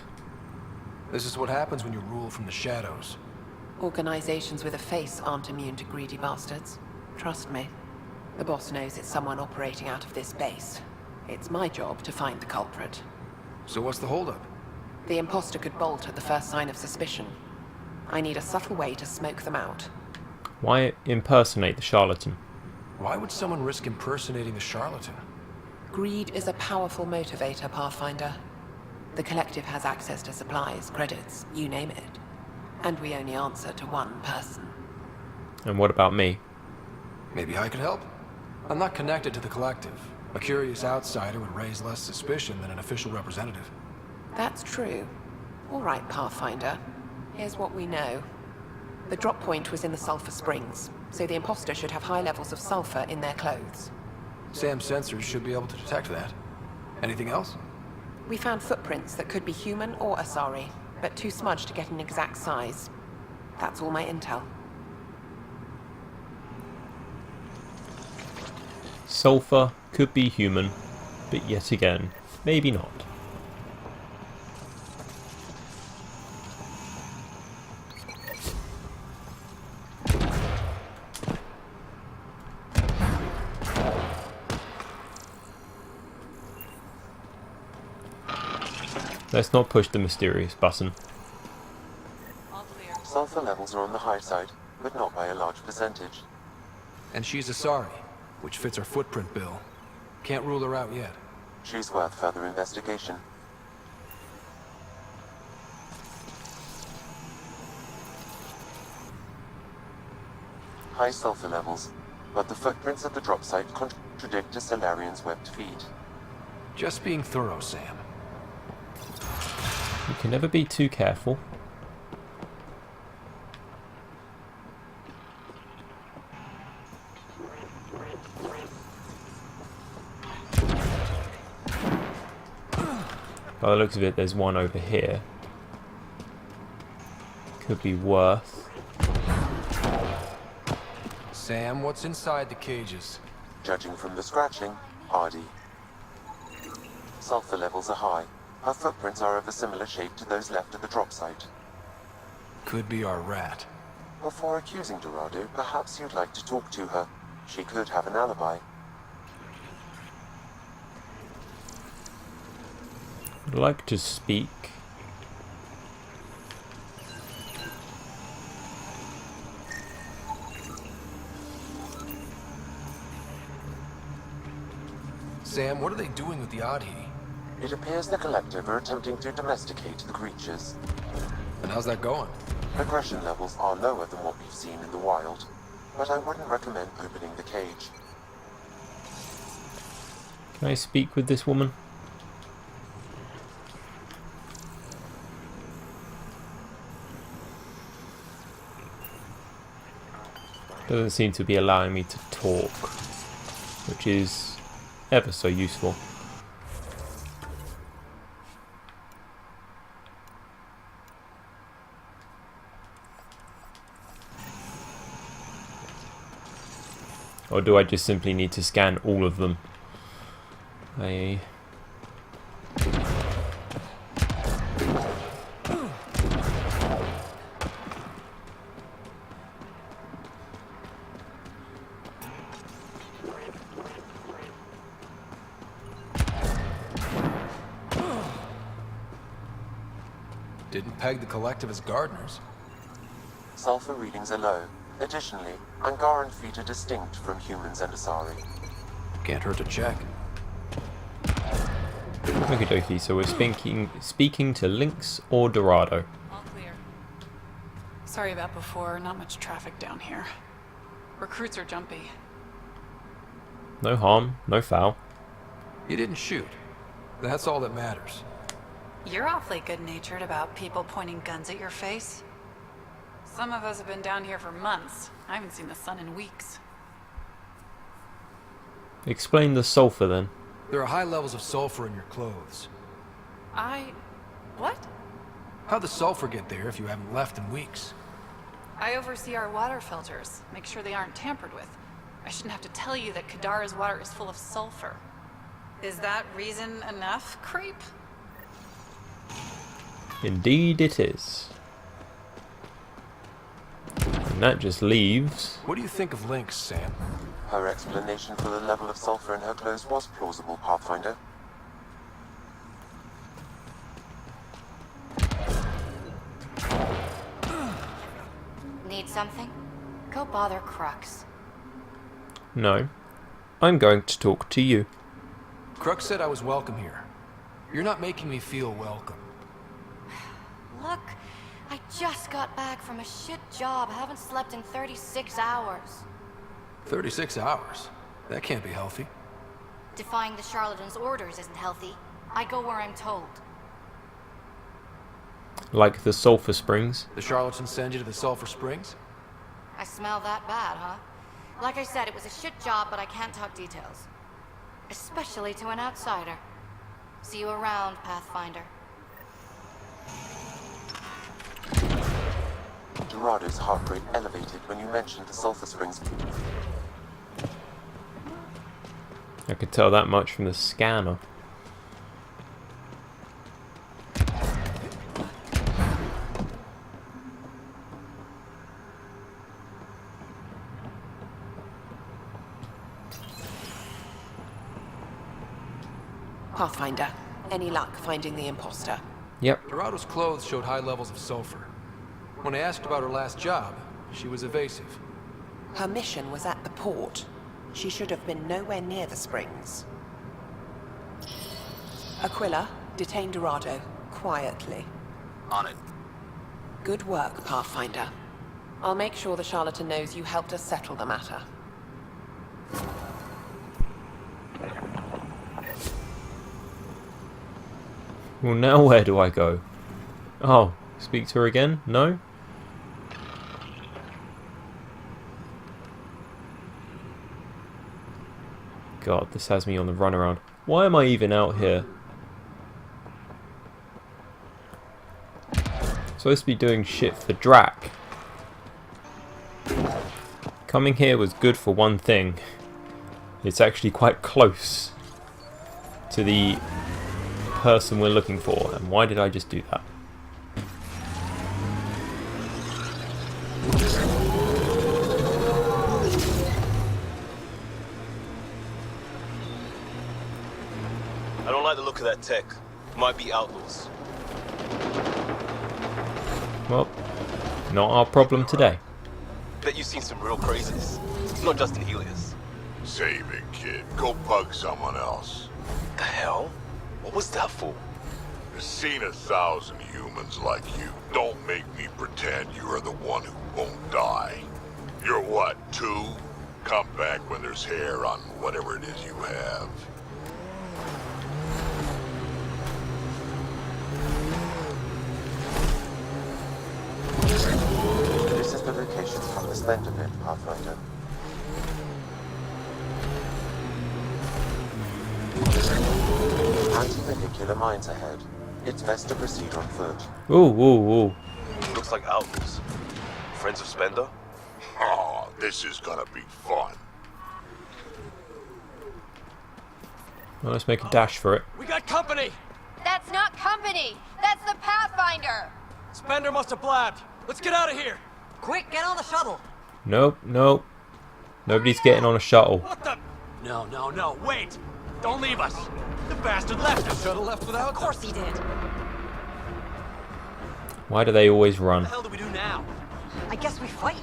This is what happens when you rule from the shadows. Organizations with a face aren't immune to greedy bastards. Trust me. The boss knows it's someone operating out of this base. It's my job to find the culprit. So what's the holdup? The imposter could bolt at the first sign of suspicion. I need a subtle way to smoke them out. Why impersonate the charlatan? Why would someone risk impersonating the charlatan? Greed is a powerful motivator, Pathfinder. The Collective has access to supplies, credits, you name it. And we only answer to one person. And what about me? Maybe I could help? I'm not connected to the Collective. A curious outsider would raise less suspicion than an official representative. That's true. All right, Pathfinder. Here's what we know. The drop point was in the sulfur springs, so the imposter should have high levels of sulfur in their clothes. Sam's sensors should be able to detect that. Anything else? We found footprints that could be human or Asari, but too smudged to get an exact size. That's all my intel. Sulfur could be human, but yet again, maybe not. Let's not push the mysterious button. Sulfur levels are on the high side, but not by a large percentage. And she's Asari, which fits our footprint bill. Can't rule her out yet. She's worth further investigation. High sulfur levels, but the footprints at the drop site contradict a salarian's webbed feet. Just being thorough, Sam. You can never be too careful. By the looks of it, there's one over here. Could be worth. Sam, what's inside the cages? Judging from the scratching, hardy. Sulfur levels are high. Her footprints are of a similar shape to those left at the drop site. Could be our rat. Before accusing Dorado, perhaps you'd like to talk to her. She could have an alibi. I'd like to speak. Sam, what are they doing with the Adhi? It appears the Collective are attempting to domesticate the creatures. And how's that going? Aggression levels are lower than what we've seen in the wild, but I wouldn't recommend opening the cage. Can I speak with this woman? Doesn't seem to be allowing me to talk, which is ever so useful. Or do I just simply need to scan all of them? Didn't peg the Collective as gardeners. Sulfur readings are low. Additionally, Angaran feet are distinct from humans and Asari. Can't hurt to check. Okie dokie, so we're speaking to Lynx or Dorado. All clear. Sorry about before, not much traffic down here. Recruits are jumpy. No harm, no foul. You didn't shoot. That's all that matters. You're awfully good-natured about people pointing guns at your face. Some of us have been down here for months. I haven't seen the sun in weeks. Explain the sulfur then. There are high levels of sulfur in your clothes. What? How'd the sulfur get there if you haven't left in weeks? I oversee our water filters, make sure they aren't tampered with. I shouldn't have to tell you that Kadara's water is full of sulfur. Is that reason enough, creep? Indeed it is. And that just leaves... What do you think of Lynx, Sam? Her explanation for the level of sulfur in her clothes was plausible, Pathfinder. Need something? Go bother Crux. No. I'm going to talk to you. Crux said I was welcome here. You're not making me feel welcome. Look, I just got back from a shit job. Haven't slept in 36 hours. 36 hours? That can't be healthy. Defying the charlatan's orders isn't healthy. I go where I'm told. Like the sulfur springs. The charlatans send you to the sulfur springs? I smell that bad, huh? Like I said, it was a shit job, but I can't talk details. Especially to an outsider. See you around, Pathfinder. Dorado's heart rate elevated when you mentioned the sulfur springs. I could tell that much from the scanner. Pathfinder, any luck finding the imposter? Yep. Dorado's clothes showed high levels of sulfur. When I asked about her last job, she was evasive. Her mission was at the port. She should have been nowhere near the springs. Aquila, detain Dorado, quietly. On it. Good work, Pathfinder. I'll make sure the charlatan knows you helped us settle the matter. Well, now where do I go? Oh, speak to her again? No? God, this has me on the runaround. Why am I even out here? Supposed to be doing shit for Drack. Coming here was good for one thing. It's actually quite close to the person we're looking for. And why did I just do that? I don't like the look of that tech. Might be outlaws. Well, not our problem today. Bet you've seen some real crazies. Not just in Helios. Save it, kid. Go bug someone else. The hell? What was that for? I've seen 1,000 humans like you. Don't make me pretend you are the one who won't die. You're what, 2? Come back when there's hair on whatever it is you have. This is the location from the Splendor Pit, Pathfinder. Anti-vehicular mines ahead. It's best to proceed on foot. Ooh, ooh, ooh. Looks like outlaws. Friends of Spender? Oh, this is gonna be fun. Well, let's make a dash for it. We got company! That's not company! That's the Pathfinder! Spender must have blabbed. Let's get out of here! Quick, get on the shuttle! Nope, nope. Nobody's getting on a shuttle. What the? No, wait! Don't leave us! The bastard left us! Shuttle left without? Of course he did! Why do they always run? What the hell do we do now? I guess we fight.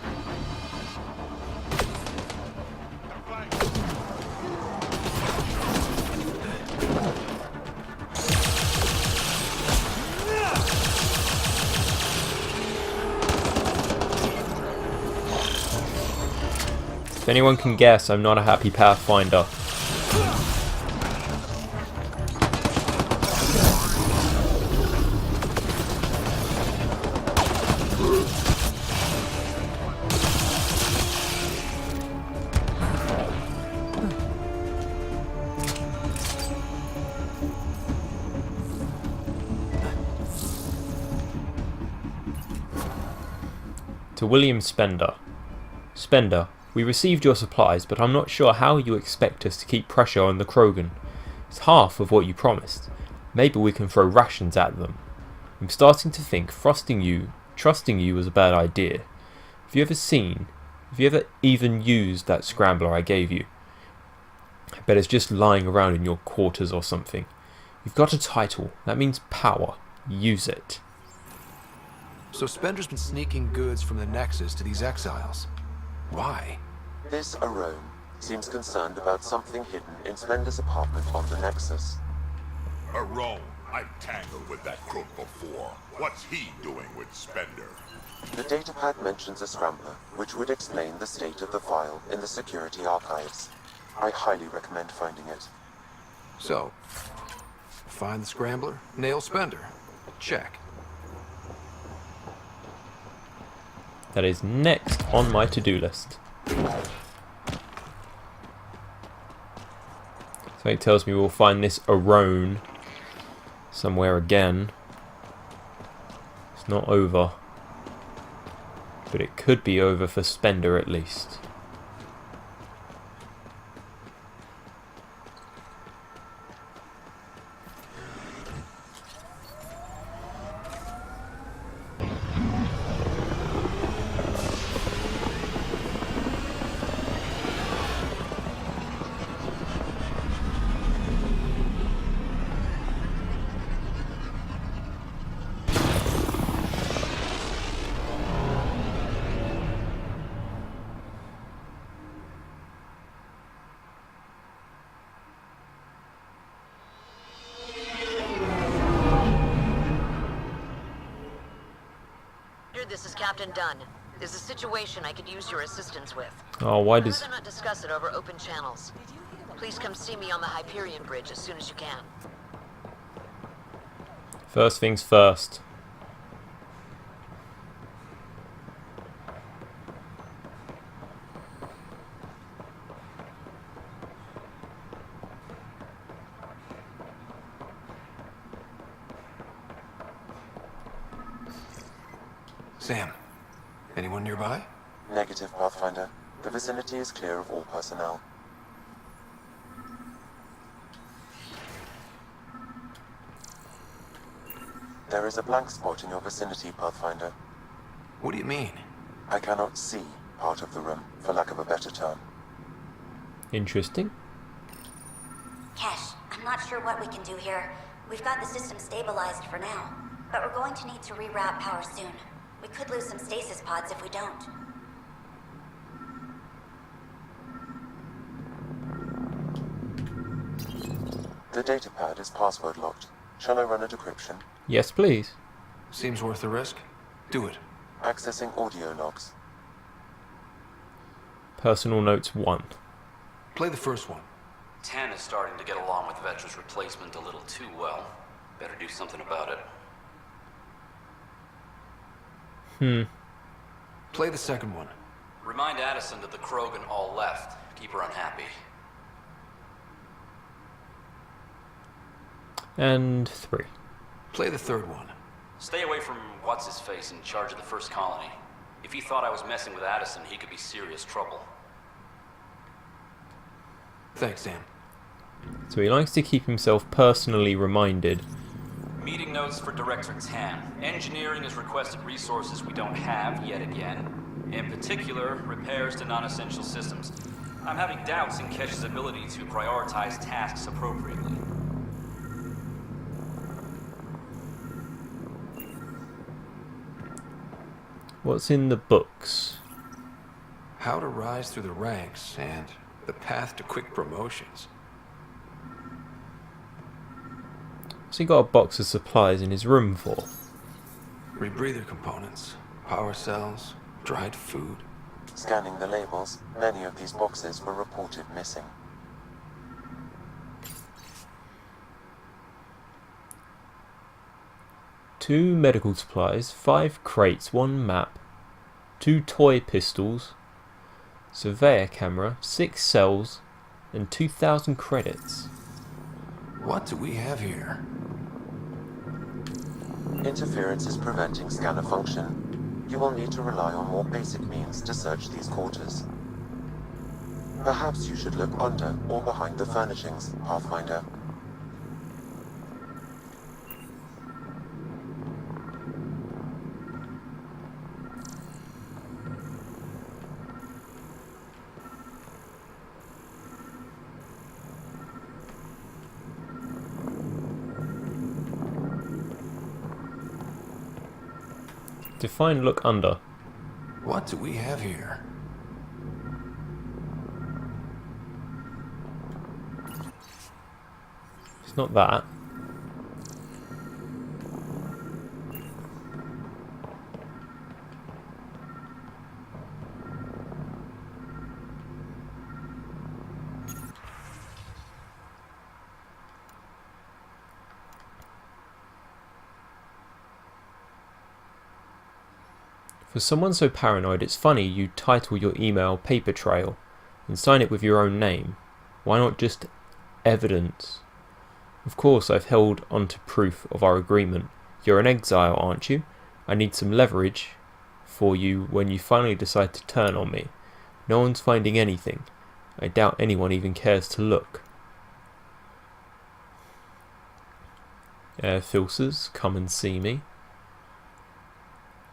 If anyone can guess, I'm not a happy Pathfinder. To William Spender. Spender, we received your supplies, but I'm not sure how you expect us to keep pressure on the Krogan. It's half of what you promised. Maybe we can throw rations at them. I'm starting to think trusting you was a bad idea. Have you ever even used that scrambler I gave you? I bet it's just lying around in your quarters or something. You've got a title. That means power. Use it. So Spender's been sneaking goods from the Nexus to these exiles. Why? This Arone seems concerned about something hidden in Spender's apartment on the Nexus. Arone, I've tangled with that crook before. What's he doing with Spender? The datapad mentions a scrambler, which would explain the state of the file in the security archives. I highly recommend finding it. So, find the scrambler, nail Spender. Check. That is next on my to-do list. So it tells me we'll find this Arone somewhere again. It's not over. But it could be over for Spender at least. This is Captain Dunn. There's a situation I could use your assistance with. Oh, why does... I'd rather not discuss it over open channels. Please come see me on the Hyperion Bridge as soon as you can. First things first. Sam, anyone nearby? Negative, Pathfinder. The vicinity is clear of all personnel. There is a blank spot in your vicinity, Pathfinder. What do you mean? I cannot see part of the room, for lack of a better term. Interesting. Kesh, I'm not sure what we can do here. We've got the system stabilized for now, but we're going to need to reroute power soon. We could lose some stasis pods if we don't. The datapad is password locked. Shall I run a decryption? Yes, please. Seems worth the risk. Do it. Accessing audio logs. Personal notes 1. Play the first one. Tan is starting to get along with Vetra's replacement a little too well. Better do something about it. Play the second one. Remind Addison that the Krogan all left. Keep her unhappy. And 3. Play the third one. Stay away from what's-his-face in charge of the first colony. If he thought I was messing with Addison, he could be serious trouble. Thanks, Sam. So he likes to keep himself personally reminded. Meeting notes for Director Tan. Engineering has requested resources we don't have yet again. In particular, repairs to non-essential systems. I'm having doubts in Kesh's ability to prioritize tasks appropriately. What's in the books? How to rise through the ranks and the path to quick promotions. What's he got a box of supplies in his room for? Rebreather components, power cells, dried food. Scanning the labels, many of these boxes were reported missing. Two medical supplies, 5 crates, 1 map, 2 toy pistols, surveyor camera, 6 cells, and 2,000 credits. What do we have here? Interference is preventing scanner function. you will need to rely on more basic means to search these quarters. Perhaps you should look under or behind the furnishings, Pathfinder. Define look under. What do we have here? It's not that. For someone so paranoid, it's funny you title your email Paper Trail and sign it with your own name. Why not just evidence? Of course, I've held onto proof of our agreement. You're an exile, aren't you? I need some leverage for you when you finally decide to turn on me. No one's finding anything. I doubt anyone even cares to look. Air filters, come and see me.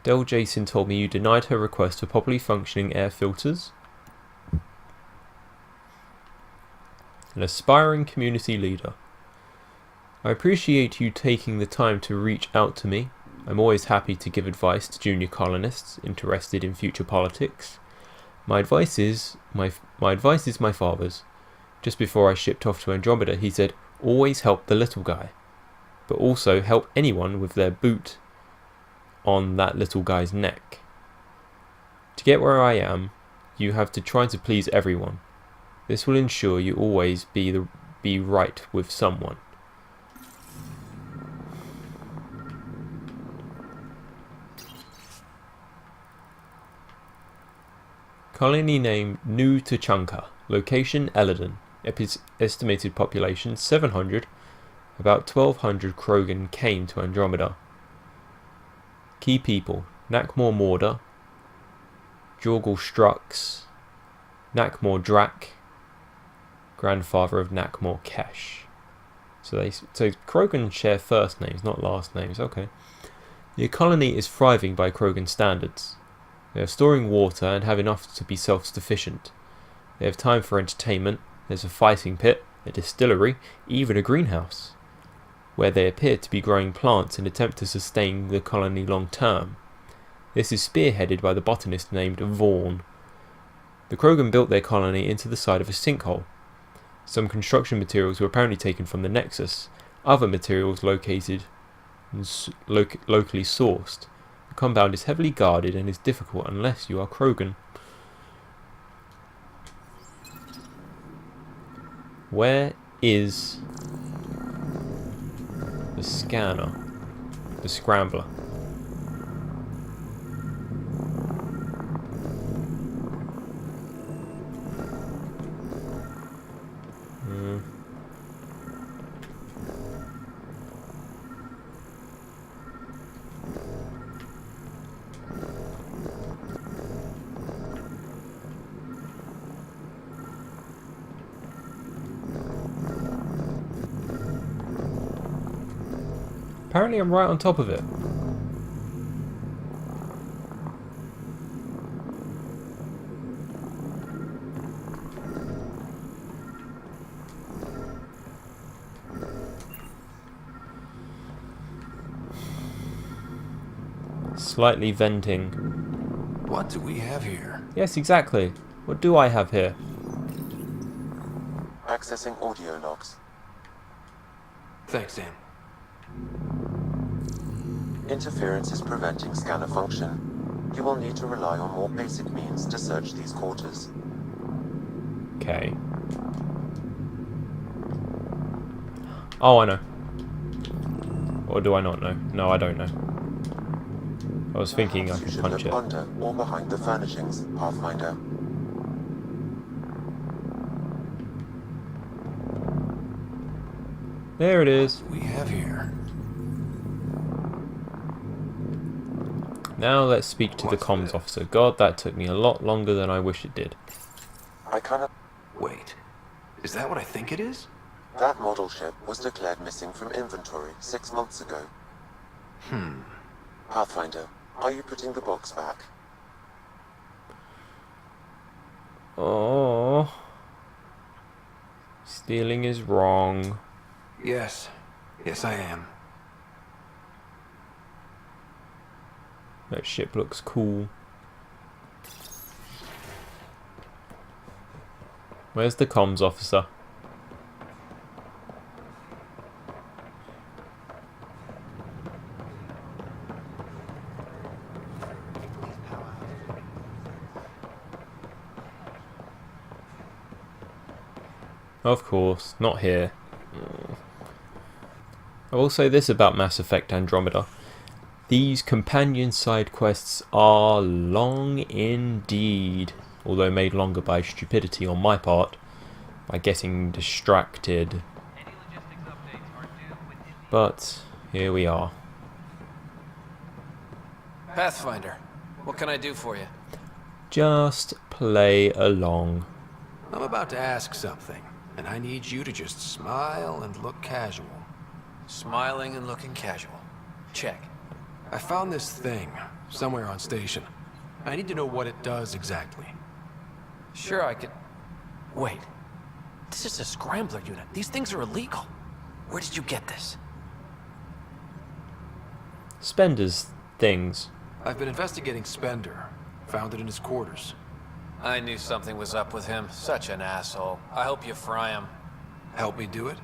Del Jason told me you denied her request for properly functioning air filters. An aspiring community leader. I appreciate you taking the time to reach out to me. I'm always happy to give advice to junior colonists interested in future politics. My advice is my father's. Just before I shipped off to Andromeda, he said, always help the little guy, but also help anyone with their boot on that little guy's neck. To get where I am, you have to try to please everyone. This will ensure you always be right with someone. Colony name New Tachanka. Location Eladon. Estimated population 700. About 1200 Krogan came to Andromeda. Key people: Nakmor Morda, Jorgal Strux, Nakmor Drack, grandfather of Nakmor Kesh. So Krogan share first names, not last names. Okay. The colony is thriving by Krogan standards. They are storing water and have enough to be self-sufficient. They have time for entertainment. There's a fighting pit, a distillery, even a greenhouse, where they appear to be growing plants in an attempt to sustain the colony long term. This is spearheaded by the botanist named Vaughn. The Krogan built their colony into the side of a sinkhole. Some construction materials were apparently taken from the nexus, other materials located and locally sourced. The compound is heavily guarded and is difficult unless you are Krogan. Where is the scanner? The scrambler. Apparently I'm right on top of it. Slightly venting. What do we have here? Yes, exactly. What do I have here? Accessing audio logs. Thanks, Sam. Interference is preventing scanner function. You will need to rely on more basic means to search these quarters. Okay. Oh, I know. Or do I not know? No, I don't know. I was thinking I could punch it. Under or behind the furnishings, Pathfinder. There it is. What do we have here? Now let's speak to the comms officer. God, that took me a lot longer than I wish it did. I cannot... Wait, is that what I think it is? That model ship was declared missing from inventory 6 months ago. Pathfinder, are you putting the box back? Oh. Stealing is wrong. Yes. Yes, I am. That ship looks cool. Where's the comms officer? Of course, not here. I will say this about Mass Effect Andromeda. These companion side quests are long indeed, although made longer by stupidity on my part, by getting distracted. But here we are. Pathfinder, what can I do for you? Just play along. I'm about to ask something, and I need you to just smile and look casual. Smiling and looking casual. Check. I found this thing somewhere on station. I need to know what it does exactly. Sure, I could... Wait. This is a scrambler unit. These things are illegal. Where did you get this? Spender's things. I've been investigating Spender. Found it in his quarters. I knew something was up with him. Such an asshole. I hope you fry him. Help me do it?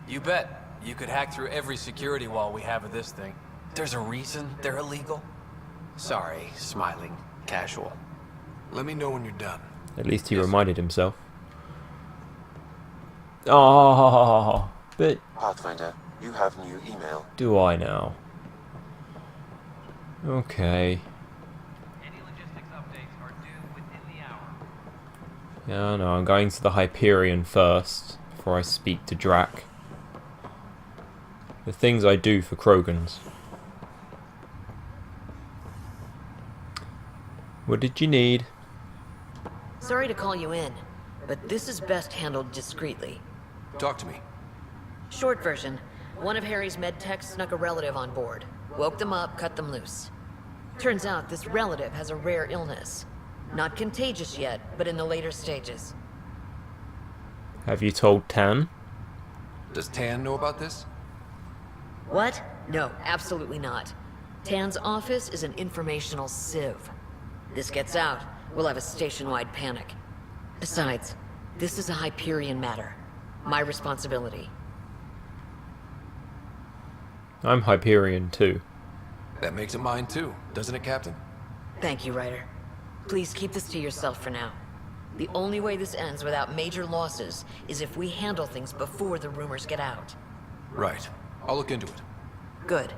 You bet. You could hack through every security wall we have of this thing. There's a reason they're illegal? Sorry, smiling, casual. Let me know when you're done. At least he reminded himself. Oh, but... Pathfinder, you have new email. Do I now? Okay. Any logistics updates are due within the hour. Yeah, no, I'm going to the Hyperion first, before I speak to Drack. The things I do for Krogans. What did you need? Sorry to call you in, but this is best handled discreetly. Talk to me. Short version, one of Harry's med techs snuck a relative on board. Woke them up, cut them loose. Turns out this relative has a rare illness. Not contagious yet, but in the later stages. Have you told Tan? Does Tan know about this? What? No, absolutely not. Tan's office is an informational sieve. This gets out, we'll have a station-wide panic. Besides, this is a Hyperion matter. My responsibility. I'm Hyperion too. That makes it mine too, doesn't it, Captain? Thank you, Ryder. Please keep this to yourself for now. The only way this ends without major losses is if we handle things before the rumors get out. Right. I'll look into it. Good.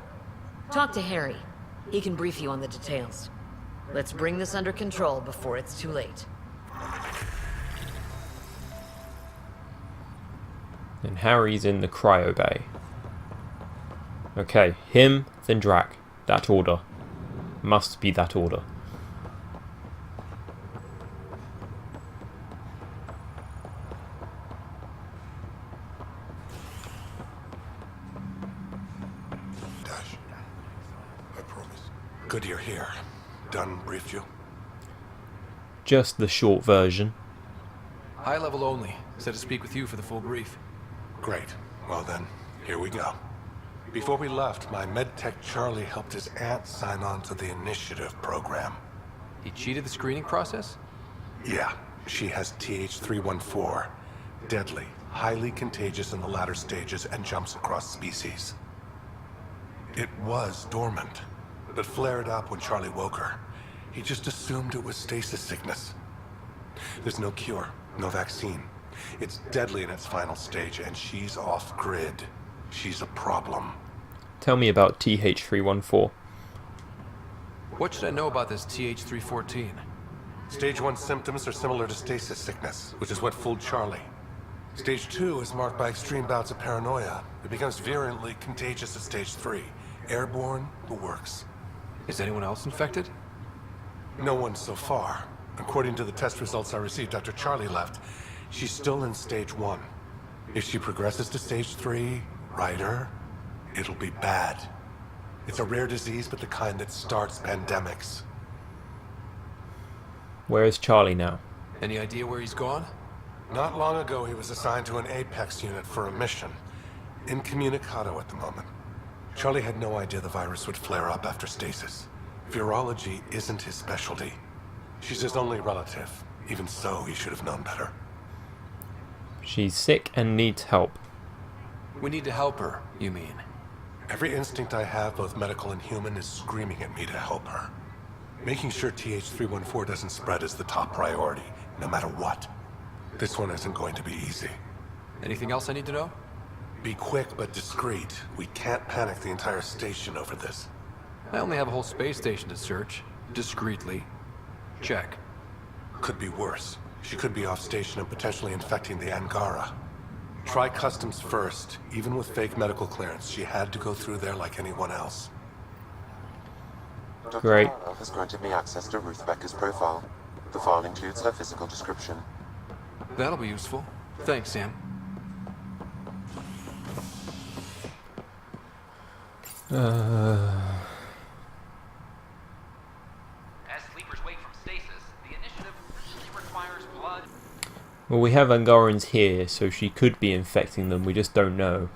Talk to Harry. He can brief you on the details. Let's bring this under control before it's too late. And Harry's in the cryo bay. Okay, him, then Drack. That order. Must be that order. Good you're here. Dunn briefed you? Just the short version. High level only. Said to speak with you for the full brief. Great. Well then, here we go. Before we left, my medtech Charlie helped his aunt sign on to the initiative program. He cheated the screening process? Yeah, she has TH314. Deadly, highly contagious in the latter stages and jumps across species. It was dormant, but flared up when Charlie woke her. He just assumed it was stasis sickness. There's no cure, no vaccine. It's deadly in its final stage, and she's off-grid. She's a problem. Tell me about TH314. What should I know about this TH314? Stage 1 symptoms are similar to stasis sickness, which is what fooled Charlie. Stage 2 is marked by extreme bouts of paranoia. It becomes virulently contagious at Stage 3. Airborne, the works. Is anyone else infected? No one so far. According to the test results I received after Charlie left, she's still in stage 1. If she progresses to stage 3, ryder, it'll be bad. It's a rare disease, but the kind that starts pandemics. Where is Charlie now? Any idea where he's gone? Not long ago, he was assigned to an Apex unit for a mission. Incommunicado at the moment. Charlie had no idea the virus would flare up after stasis. Virology isn't his specialty. She's his only relative. Even so, he should have known better. She's sick and needs help. We need to help her, you mean? Every instinct I have, both medical and human, is screaming at me to help her. Making sure TH314 doesn't spread is the top priority, no matter what. This one isn't going to be easy. Anything else I need to know? Be quick but discreet. We can't panic the entire station over this. I only have a whole space station to search. Discreetly. Check. Could be worse. She could be off station and potentially infecting the Angara. Try customs first. Even with fake medical clearance, she had to go through there like anyone else. Great. Dr. has granted me access to Ruth Becker's profile. The file includes her physical description. That'll be useful. Thanks, Sam. As sleepers wake from stasis, the initiative requires blood. Well, we have Angarans here, so she could be infecting them, we just don't know.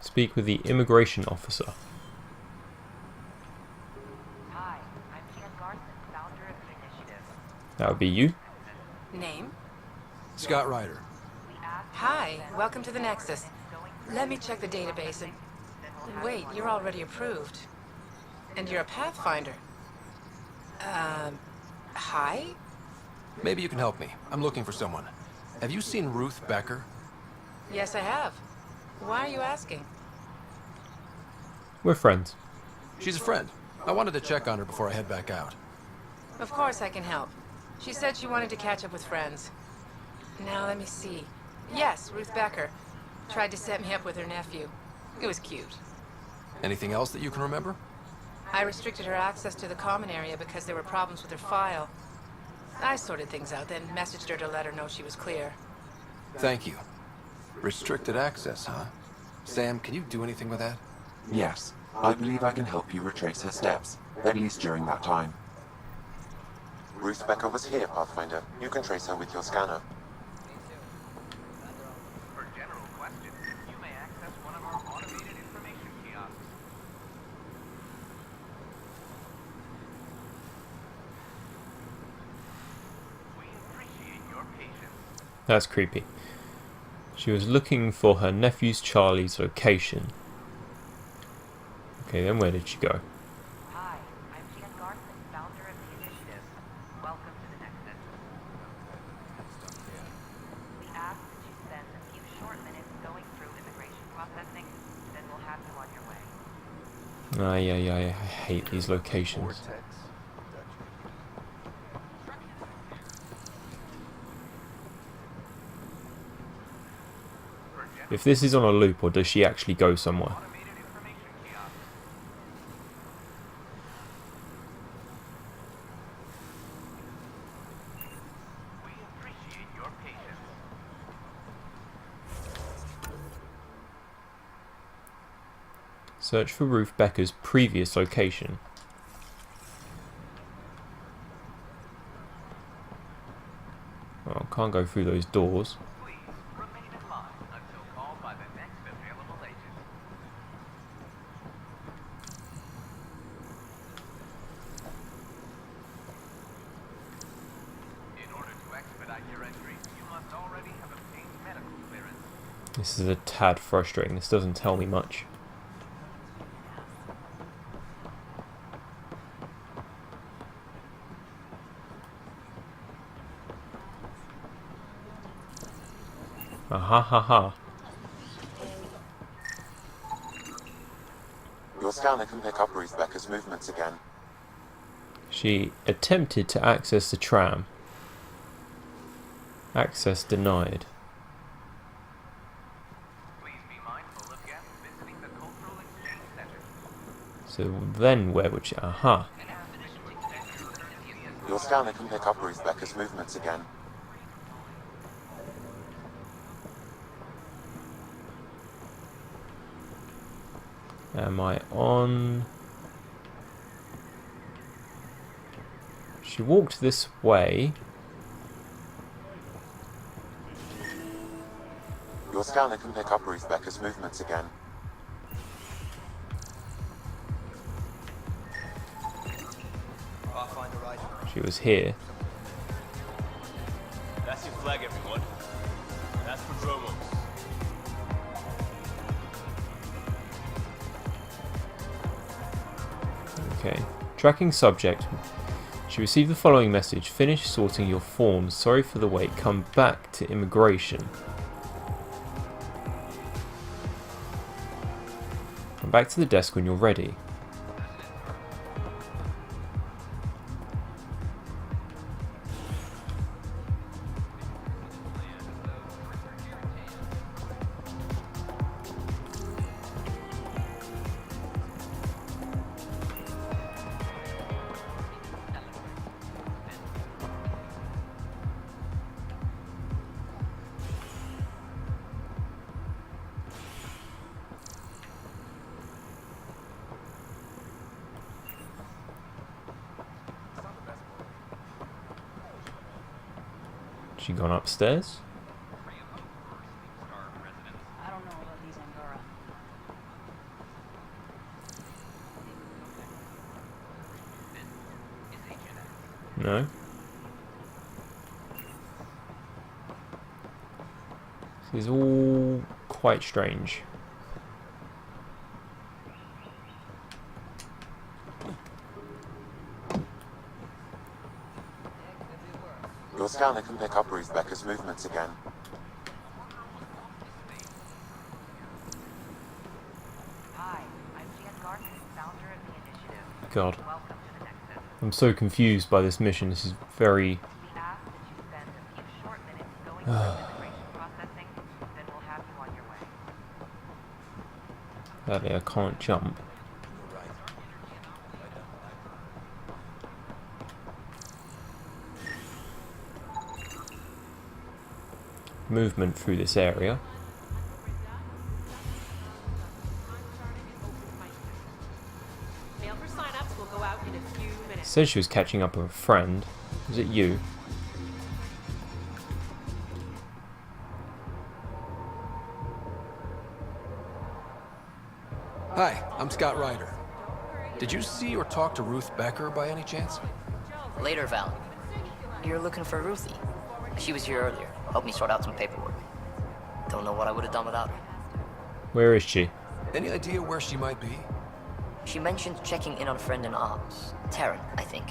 Speak with the immigration officer. Hi, I'm Jan Garson, founder of the initiative. That would be you. Name? Scott Ryder. Hi, welcome to the Nexus. Let me check the database and... Wait, you're already approved. And you're a Pathfinder. Hi? Maybe you can help me. I'm looking for someone. Have you seen Ruth Becker? Yes, I have. Why are you asking? We're friends. She's a friend. I wanted to check on her before I head back out. Of course I can help. She said she wanted to catch up with friends. Now let me see. Yes, Ruth Becker. Tried to set me up with her nephew. It was cute. Anything else that you can remember? I restricted her access to the common area because there were problems with her file. I sorted things out, then messaged her to let her know she was clear. Thank you. Restricted access, huh? Sam, can you do anything with that? Yes, I believe I can help you retrace her steps, at least during that time. Ruth Becker was here, Pathfinder. You can trace her with your scanner. For general questions, you may access one of our automated information kiosks. We appreciate your patience. That's creepy. She was looking for her nephew's Charlie's location. Okay, then where did she go? Hi, I'm Jan Garson, founder of the initiative. Welcome to the Nexus. We ask that you spend a few short minutes going through immigration processing, then we'll have you on your way. I hate these locations. If this is on a loop, or does she actually go somewhere? We appreciate your patience. Search for Ruth Becker's previous location. Oh, can't go through those doors. Remain in line until called by the next available agent. In order to expedite your entry, you must already have obtained medical clearance. This is a tad frustrating. This doesn't tell me much. Aha ha ha. Your scanner can pick up Ruth Becker's movements again. She attempted to access the tram. Access denied. So then where would she... Aha. Your scanner can pick up Ruth Becker's movements again. Am I on... She walked this way. Your scanner can pick up Ruth Becker's movements again. She was here. That's your flag, everyone. That's for Dromos. Okay. Tracking subject. She received the following message. Finish sorting your forms. Sorry for the wait. Come back to immigration. Come back to the desk when you're ready. She gone upstairs? I don't know about these Angara. No. This is all quite strange. Your scanner can pick up Ruth Becker's movements again. Hi, I'm Jan Garson, founder of the initiative. God. Welcome to the Nexus. I'm so confused by this mission. This is very... We ask that you spend a few short minutes going through immigration processing, then we'll have you on your way. Sadly, I can't jump. Movement through this area. Mail for sign-ups will go out in a few minutes. Says she was catching up with a friend. Was it you? Hi, I'm Scott Ryder. Did you see or talk to Ruth Becker by any chance? Later, Val. You're looking for Ruthie. She was here earlier. Helped me sort out some paperwork. Don't know what I would have done without her. Where is she? Any idea where she might be? She mentioned checking in on a friend in ops. Taryn, I think.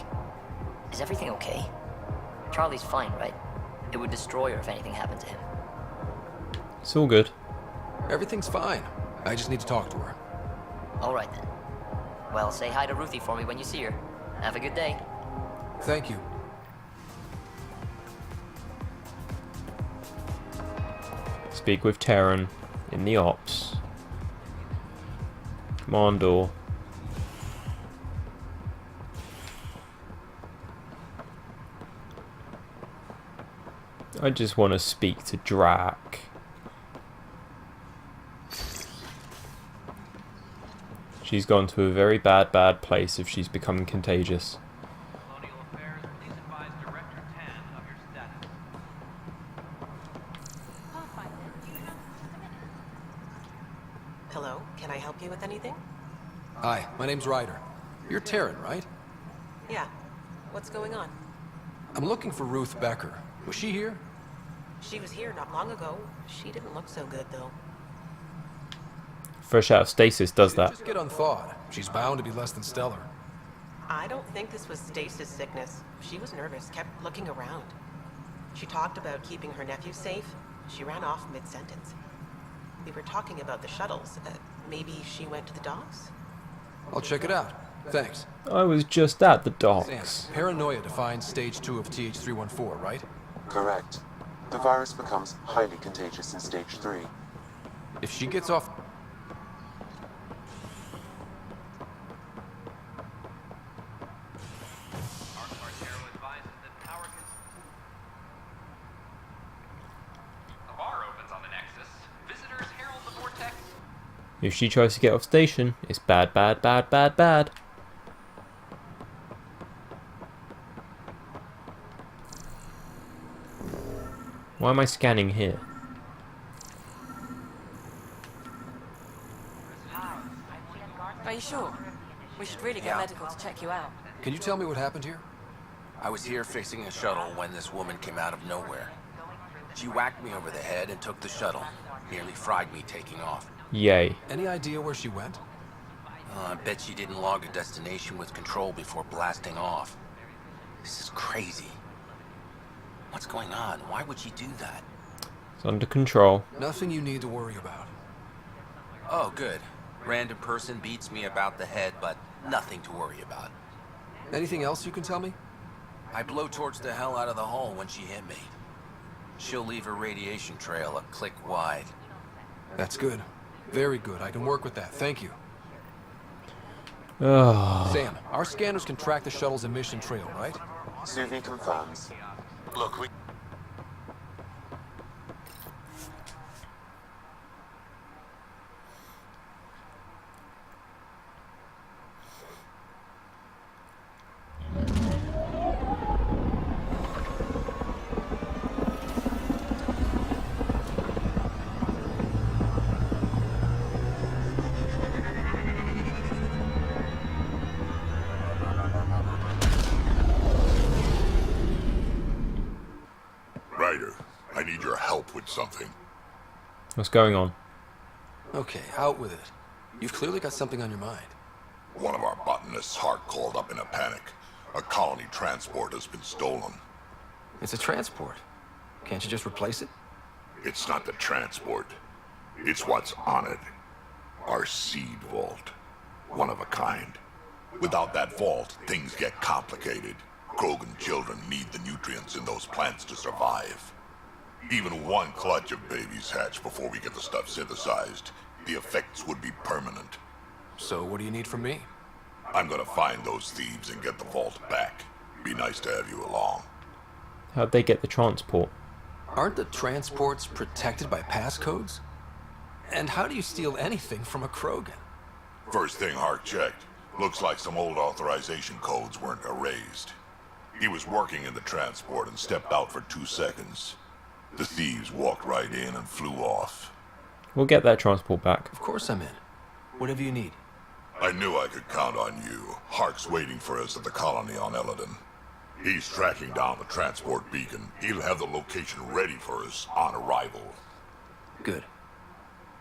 Is everything okay? Charlie's fine, right? It would destroy her if anything happened to him. It's all good. Everything's fine. I just need to talk to her. Alright then. Well, say hi to Ruthie for me when you see her. Have a good day. Thank you. Speak with Taryn in the ops. Commando. I just want to speak to Drack. She's gone to a very bad place if she's becoming contagious. Hello, can I help you with anything? Hi, my name's Ryder. You're Taryn, right? Yeah. What's going on? I'm looking for Ruth Becker. Was she here? She was here not long ago. She didn't look so good, though. Fresh out of stasis does that. Just get unthawed. She's bound to be less than stellar. I don't think this was stasis sickness. She was nervous, kept looking around. She talked about keeping her nephew safe. She ran off mid-sentence. We were talking about the shuttles. Maybe she went to the docks? I'll check it out. Thanks. I was just at the Sam, docks. paranoia defines stage 2 of TH314, right? Correct. The virus becomes highly contagious in stage 3. If she gets off... A bar opens on the Nexus. Visitors herald the vortex. If she tries to get off station, it's bad, bad, bad, bad, bad. Why am I scanning here? Are you sure? We should really get medical to check you out. Can you tell me what happened here? I was here fixing a shuttle when this woman came out of nowhere. She whacked me over the head and took the shuttle. Nearly fried me taking off. Yay. Any idea where she went? I bet she didn't log a destination with control before blasting off. This is crazy. What's going on? Why would she do that? It's under control. Nothing you need to worry about. Oh, good. Random person beats me about the head, but nothing to worry about. Anything else you can tell me? I blowtorched the hell out of the hull when she hit me. She'll leave her radiation trail a click wide. That's good. Very good. I can work with that. Thank you. Oh. Sam, our scanners can track the shuttle's emission trail, right? Suvi confirms. Look, we... Ryder, I need your help with something. What's going on? Okay, out with it. You've clearly got something on your mind. One of our botanists' heart called up in a panic. A colony transport has been stolen. It's a transport. Can't you just replace it? It's not the transport. It's what's on it. Our seed vault. One of a kind. Without that vault, things get complicated. Krogan children need the nutrients in those plants to survive. Even one clutch of babies hatch before we get the stuff synthesized. The effects would be permanent. So what do you need from me? I'm gonna find those thieves and get the vault back. Be nice to have you along. How'd they get the transport? Aren't the transports protected by passcodes? And how do you steal anything from a Krogan? First thing Hart checked. Looks like some old authorization codes weren't erased. He was working in the transport and stepped out for 2 seconds. The thieves walked right in and flew off. We'll get that transport back. Of course I'm in. Whatever you need. I knew I could count on you. Hark's waiting for us at the colony on Eladon. He's tracking down the transport beacon. He'll have the location ready for us on arrival. Good.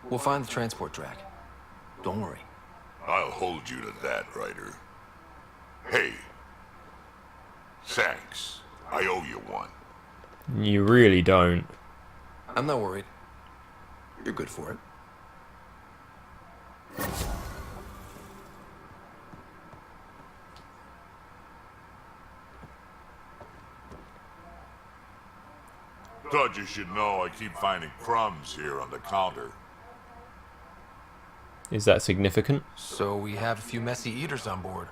We'll find the transport track. Don't worry. I'll hold you to that, Ryder. Hey. Thanks. I owe you one. You really don't. I'm not worried. You're good for it. Thought you should know I keep finding crumbs here on the counter. Is that significant? So we have a few messy eaters on board.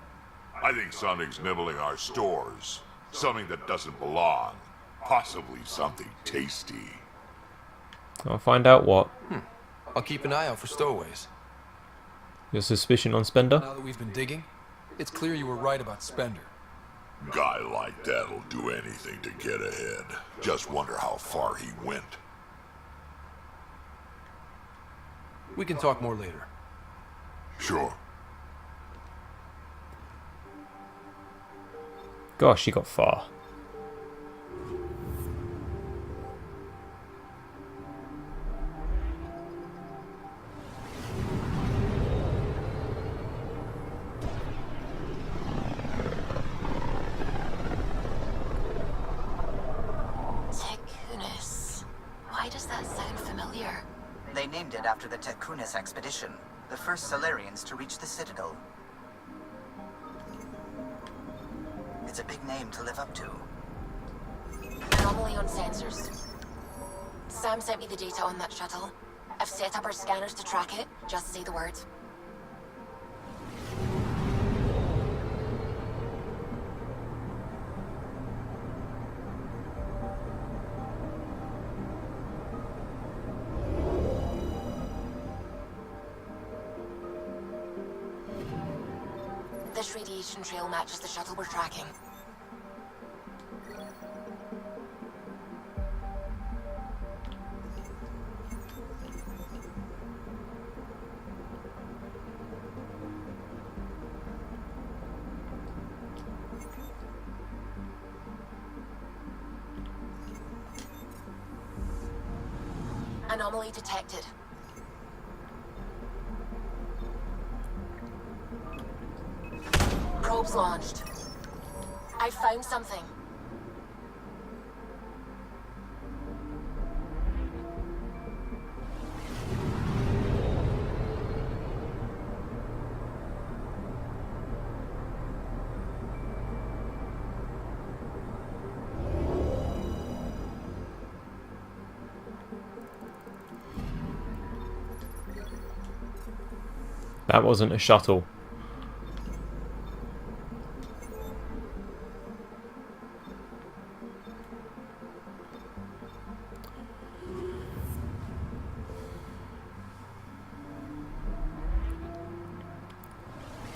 I think something's nibbling our stores. Something that doesn't belong. Possibly something tasty. I'll find out what. I'll keep an eye out for stowaways. Your suspicion on Spender? Now that we've been digging, it's clear you were right about Spender. Guy like that'll do anything to get ahead. Just wonder how far he went. We can talk more later. Sure. Gosh, he got far. Why does that ended after the Tekunis expedition, the first Salarians to reach the Citadel. It's a big name to live up to. Anomaly on sensors. Sam sent me the data on that shuttle. I've set up our scanners to track it. Just say the word. This radiation trail matches the shuttle we're tracking. Anomaly detected. Probes launched. I found something. That wasn't a shuttle.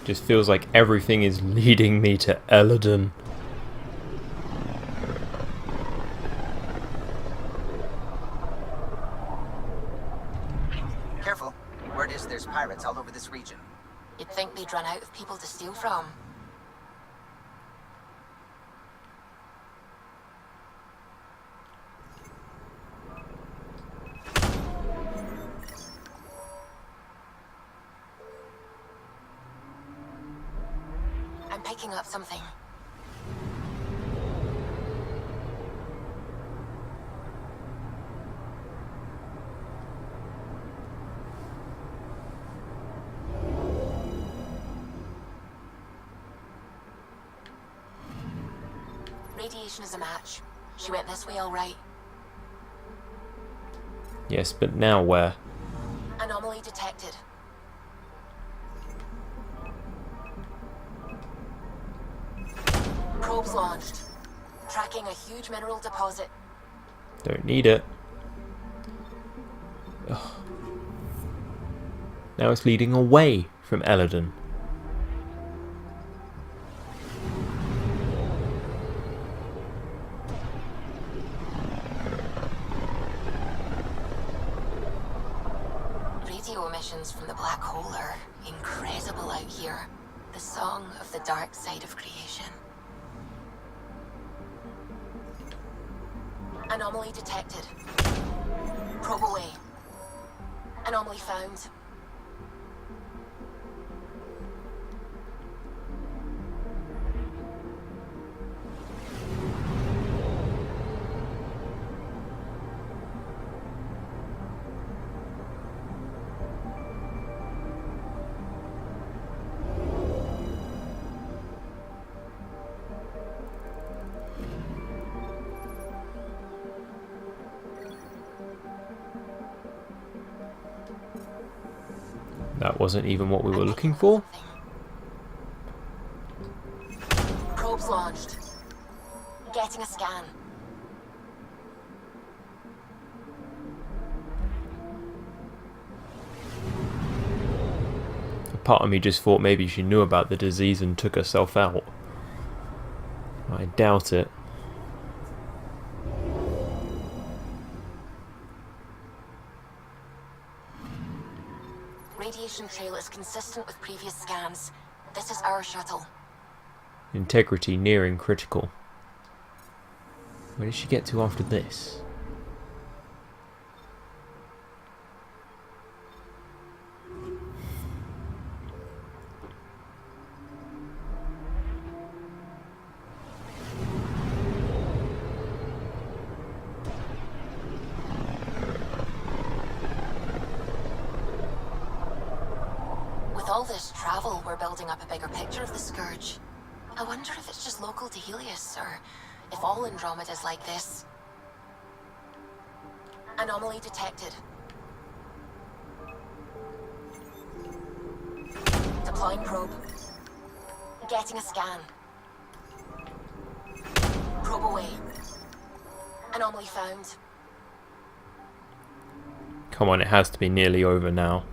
Just feels like everything is leading me to Eladon. Careful. Word is there's pirates all over this region. You'd think they'd run out of people to steal from. I'm picking up something. Radiation is a match. She went this way all right. Yes, but now where? Anomaly detected. Probes launched. Tracking a huge mineral deposit. Don't need it. Ugh. Now it's leading away from Eladon. Radio emissions from the black hole are incredible out here. The song of the dark side of creation. Anomaly detected. Probe away. Anomaly found. That wasn't even what we were looking for. Probes launched. Getting a scan. A part of me just thought maybe she knew about the disease and took herself out. I doubt it. Radiation trail is consistent with previous scans. This is our shuttle. Integrity nearing critical. Where did she get to after this? all this travel, we're building up a bigger picture of the Scourge. I wonder if it's just local to Helios, or if all Andromeda's like this. Anomaly detected. Deploying probe. Getting a scan. Probe away. Anomaly found. Come on, it has to be nearly over now.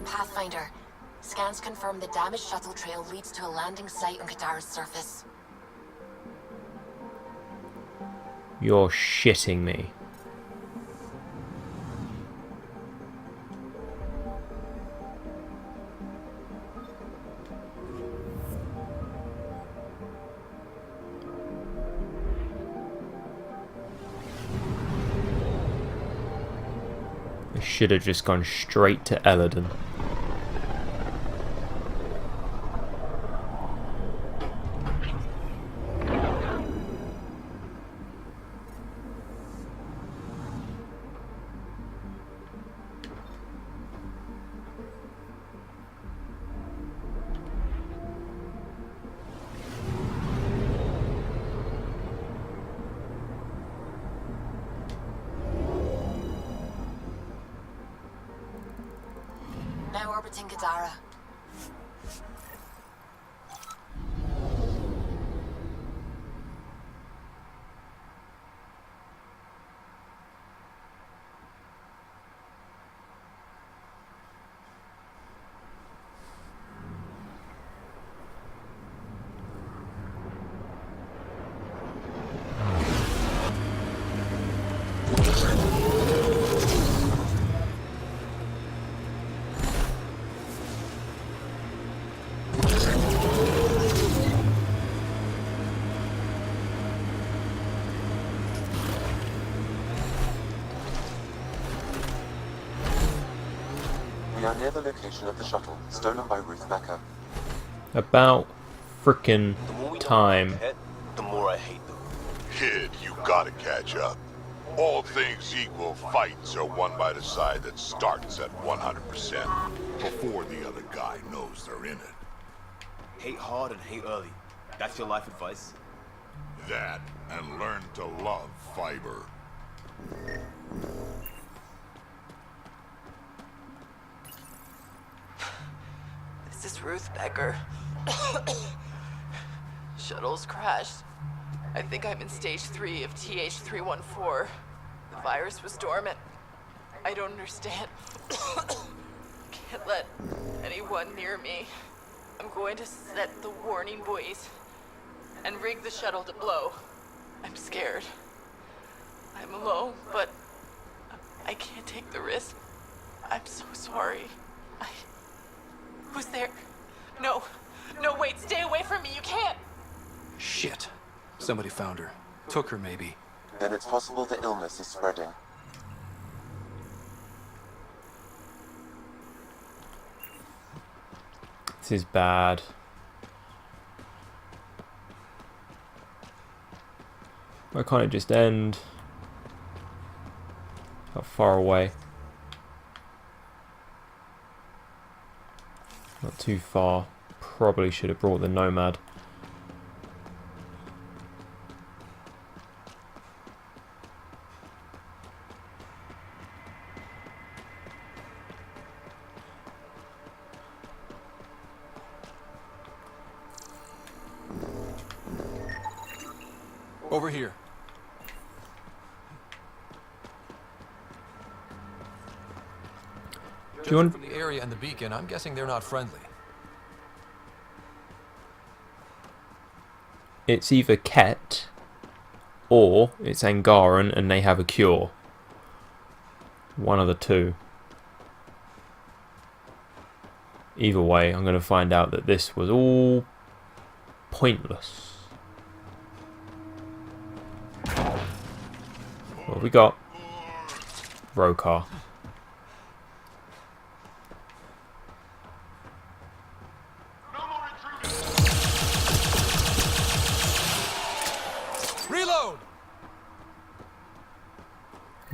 Pathfinder. Scans confirm the damaged shuttle trail leads to a landing site on Kadara's surface. You're shitting me. I should have just gone straight to Eladon. Now orbiting Kadara. We are near the location of the shuttle, stolen by Ruth Becker. About frickin' time. The more I hate them. Kid, you gotta catch up. All things equal, fights are won by the side that starts at 100% before the other guy knows they're in it. Hate hard and hate early. That's your life advice? That, and learn to love fiber. This is Ruth Becker. Shuttle's crashed. I think I'm in stage 3 of TH314. The virus was dormant. I don't understand. Can't let anyone near me. I'm going to set the warning buoys and rig the shuttle to blow. I'm scared. I'm alone, but I can't take the risk. I'm so sorry. Who's there? No. No, wait, stay away from me, you can't! Shit. Somebody found her. Took her, maybe. Then it's possible the illness is spreading. This is bad. Why can't it just end? How far away? Not too far. Probably should have brought the Nomad. Over here. Do you want from the area and the beacon, I'm guessing they're not friendly. It's either Ket or it's Angaran and they have a cure. One of the two. Either way, I'm going to find out that this was all pointless. What have we got? Rokar.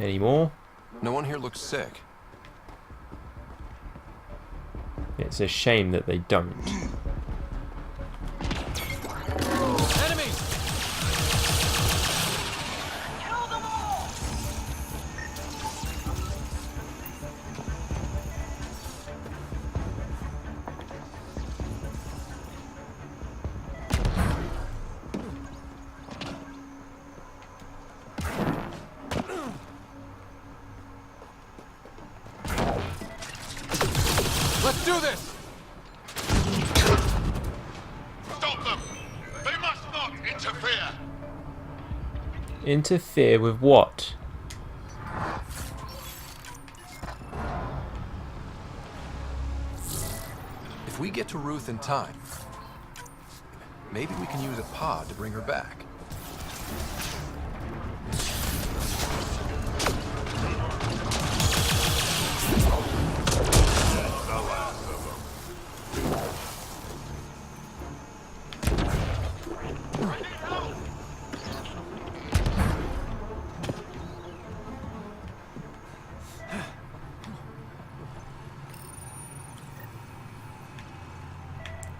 Any more? No one here looks sick. It's a shame that they don't. Enemies! Kill them all! Let's do this! Stop them! They must not interfere! Interfere with what? If we get to Ruth in time, maybe we can use a pod to bring her back.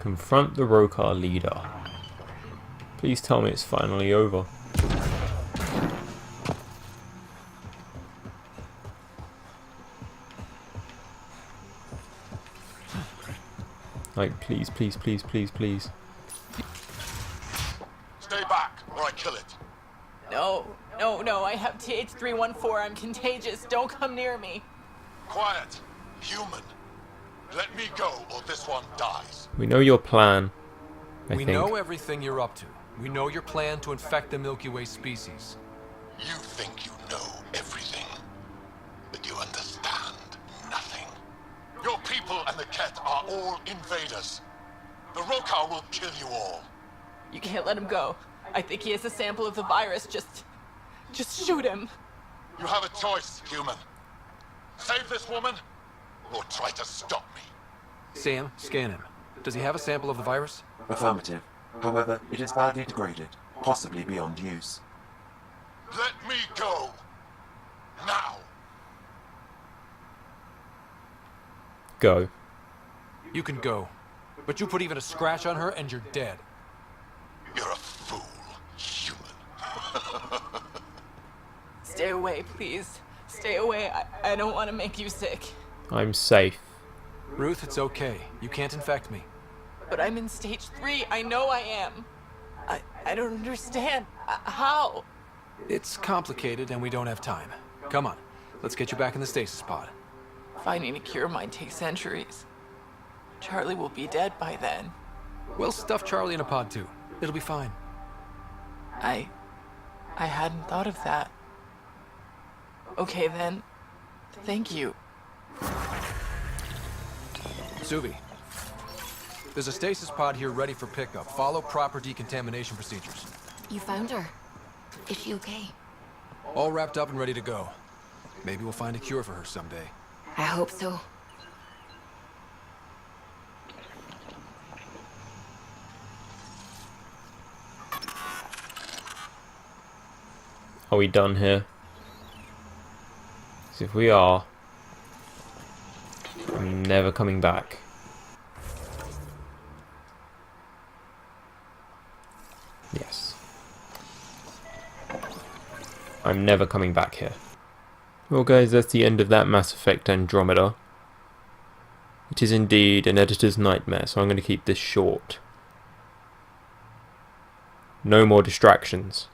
Confront the Rokar leader. Please tell me it's finally over. Like, please, please, please, please, please. Stay back, or I kill it. No, no, no, I have TH314. I'm contagious. Don't come near me. Quiet. Human. Let me go, or this one dies. We know your plan, I We think. know everything you're up to. We know your plan to infect the Milky Way species. You think you know everything, but you understand nothing. Your people and the Ket are all invaders. The Rokar will kill you all. You can't let him go. I think he has a sample of the virus. Just shoot him. You have a choice, human. Save this woman, or try to stop me. Sam, scan him. Does he have a sample of the virus? Affirmative. However, it is badly degraded, possibly beyond use. Let me go. Now. Go. You can go. But you put even a scratch on her and you're dead. You're a fool, human. Stay away, please. Stay away. I don't want to make you sick. I'm safe. Ruth, it's okay. You can't infect me. But I'm in stage 3. I know I am. I don't understand. How? It's complicated and we don't have time. Come on. Let's get you back in the stasis pod. Finding a cure might take centuries. Charlie will be dead by then. We'll stuff Charlie in a pod too. It'll be fine. I hadn't thought of that. Okay then. Thank you. Suvi, there's a stasis pod here ready for pickup. Follow proper decontamination procedures. You found her. Is she okay? All wrapped up and ready to go. Maybe we'll find a cure for her someday. I hope so. Are we done here? 'Cause if we are, I'm never coming back. Yes. I'm never coming back here. Well guys, that's the end of that Mass Effect Andromeda. It is indeed an editor's nightmare, so I'm going to keep this short. No more distractions.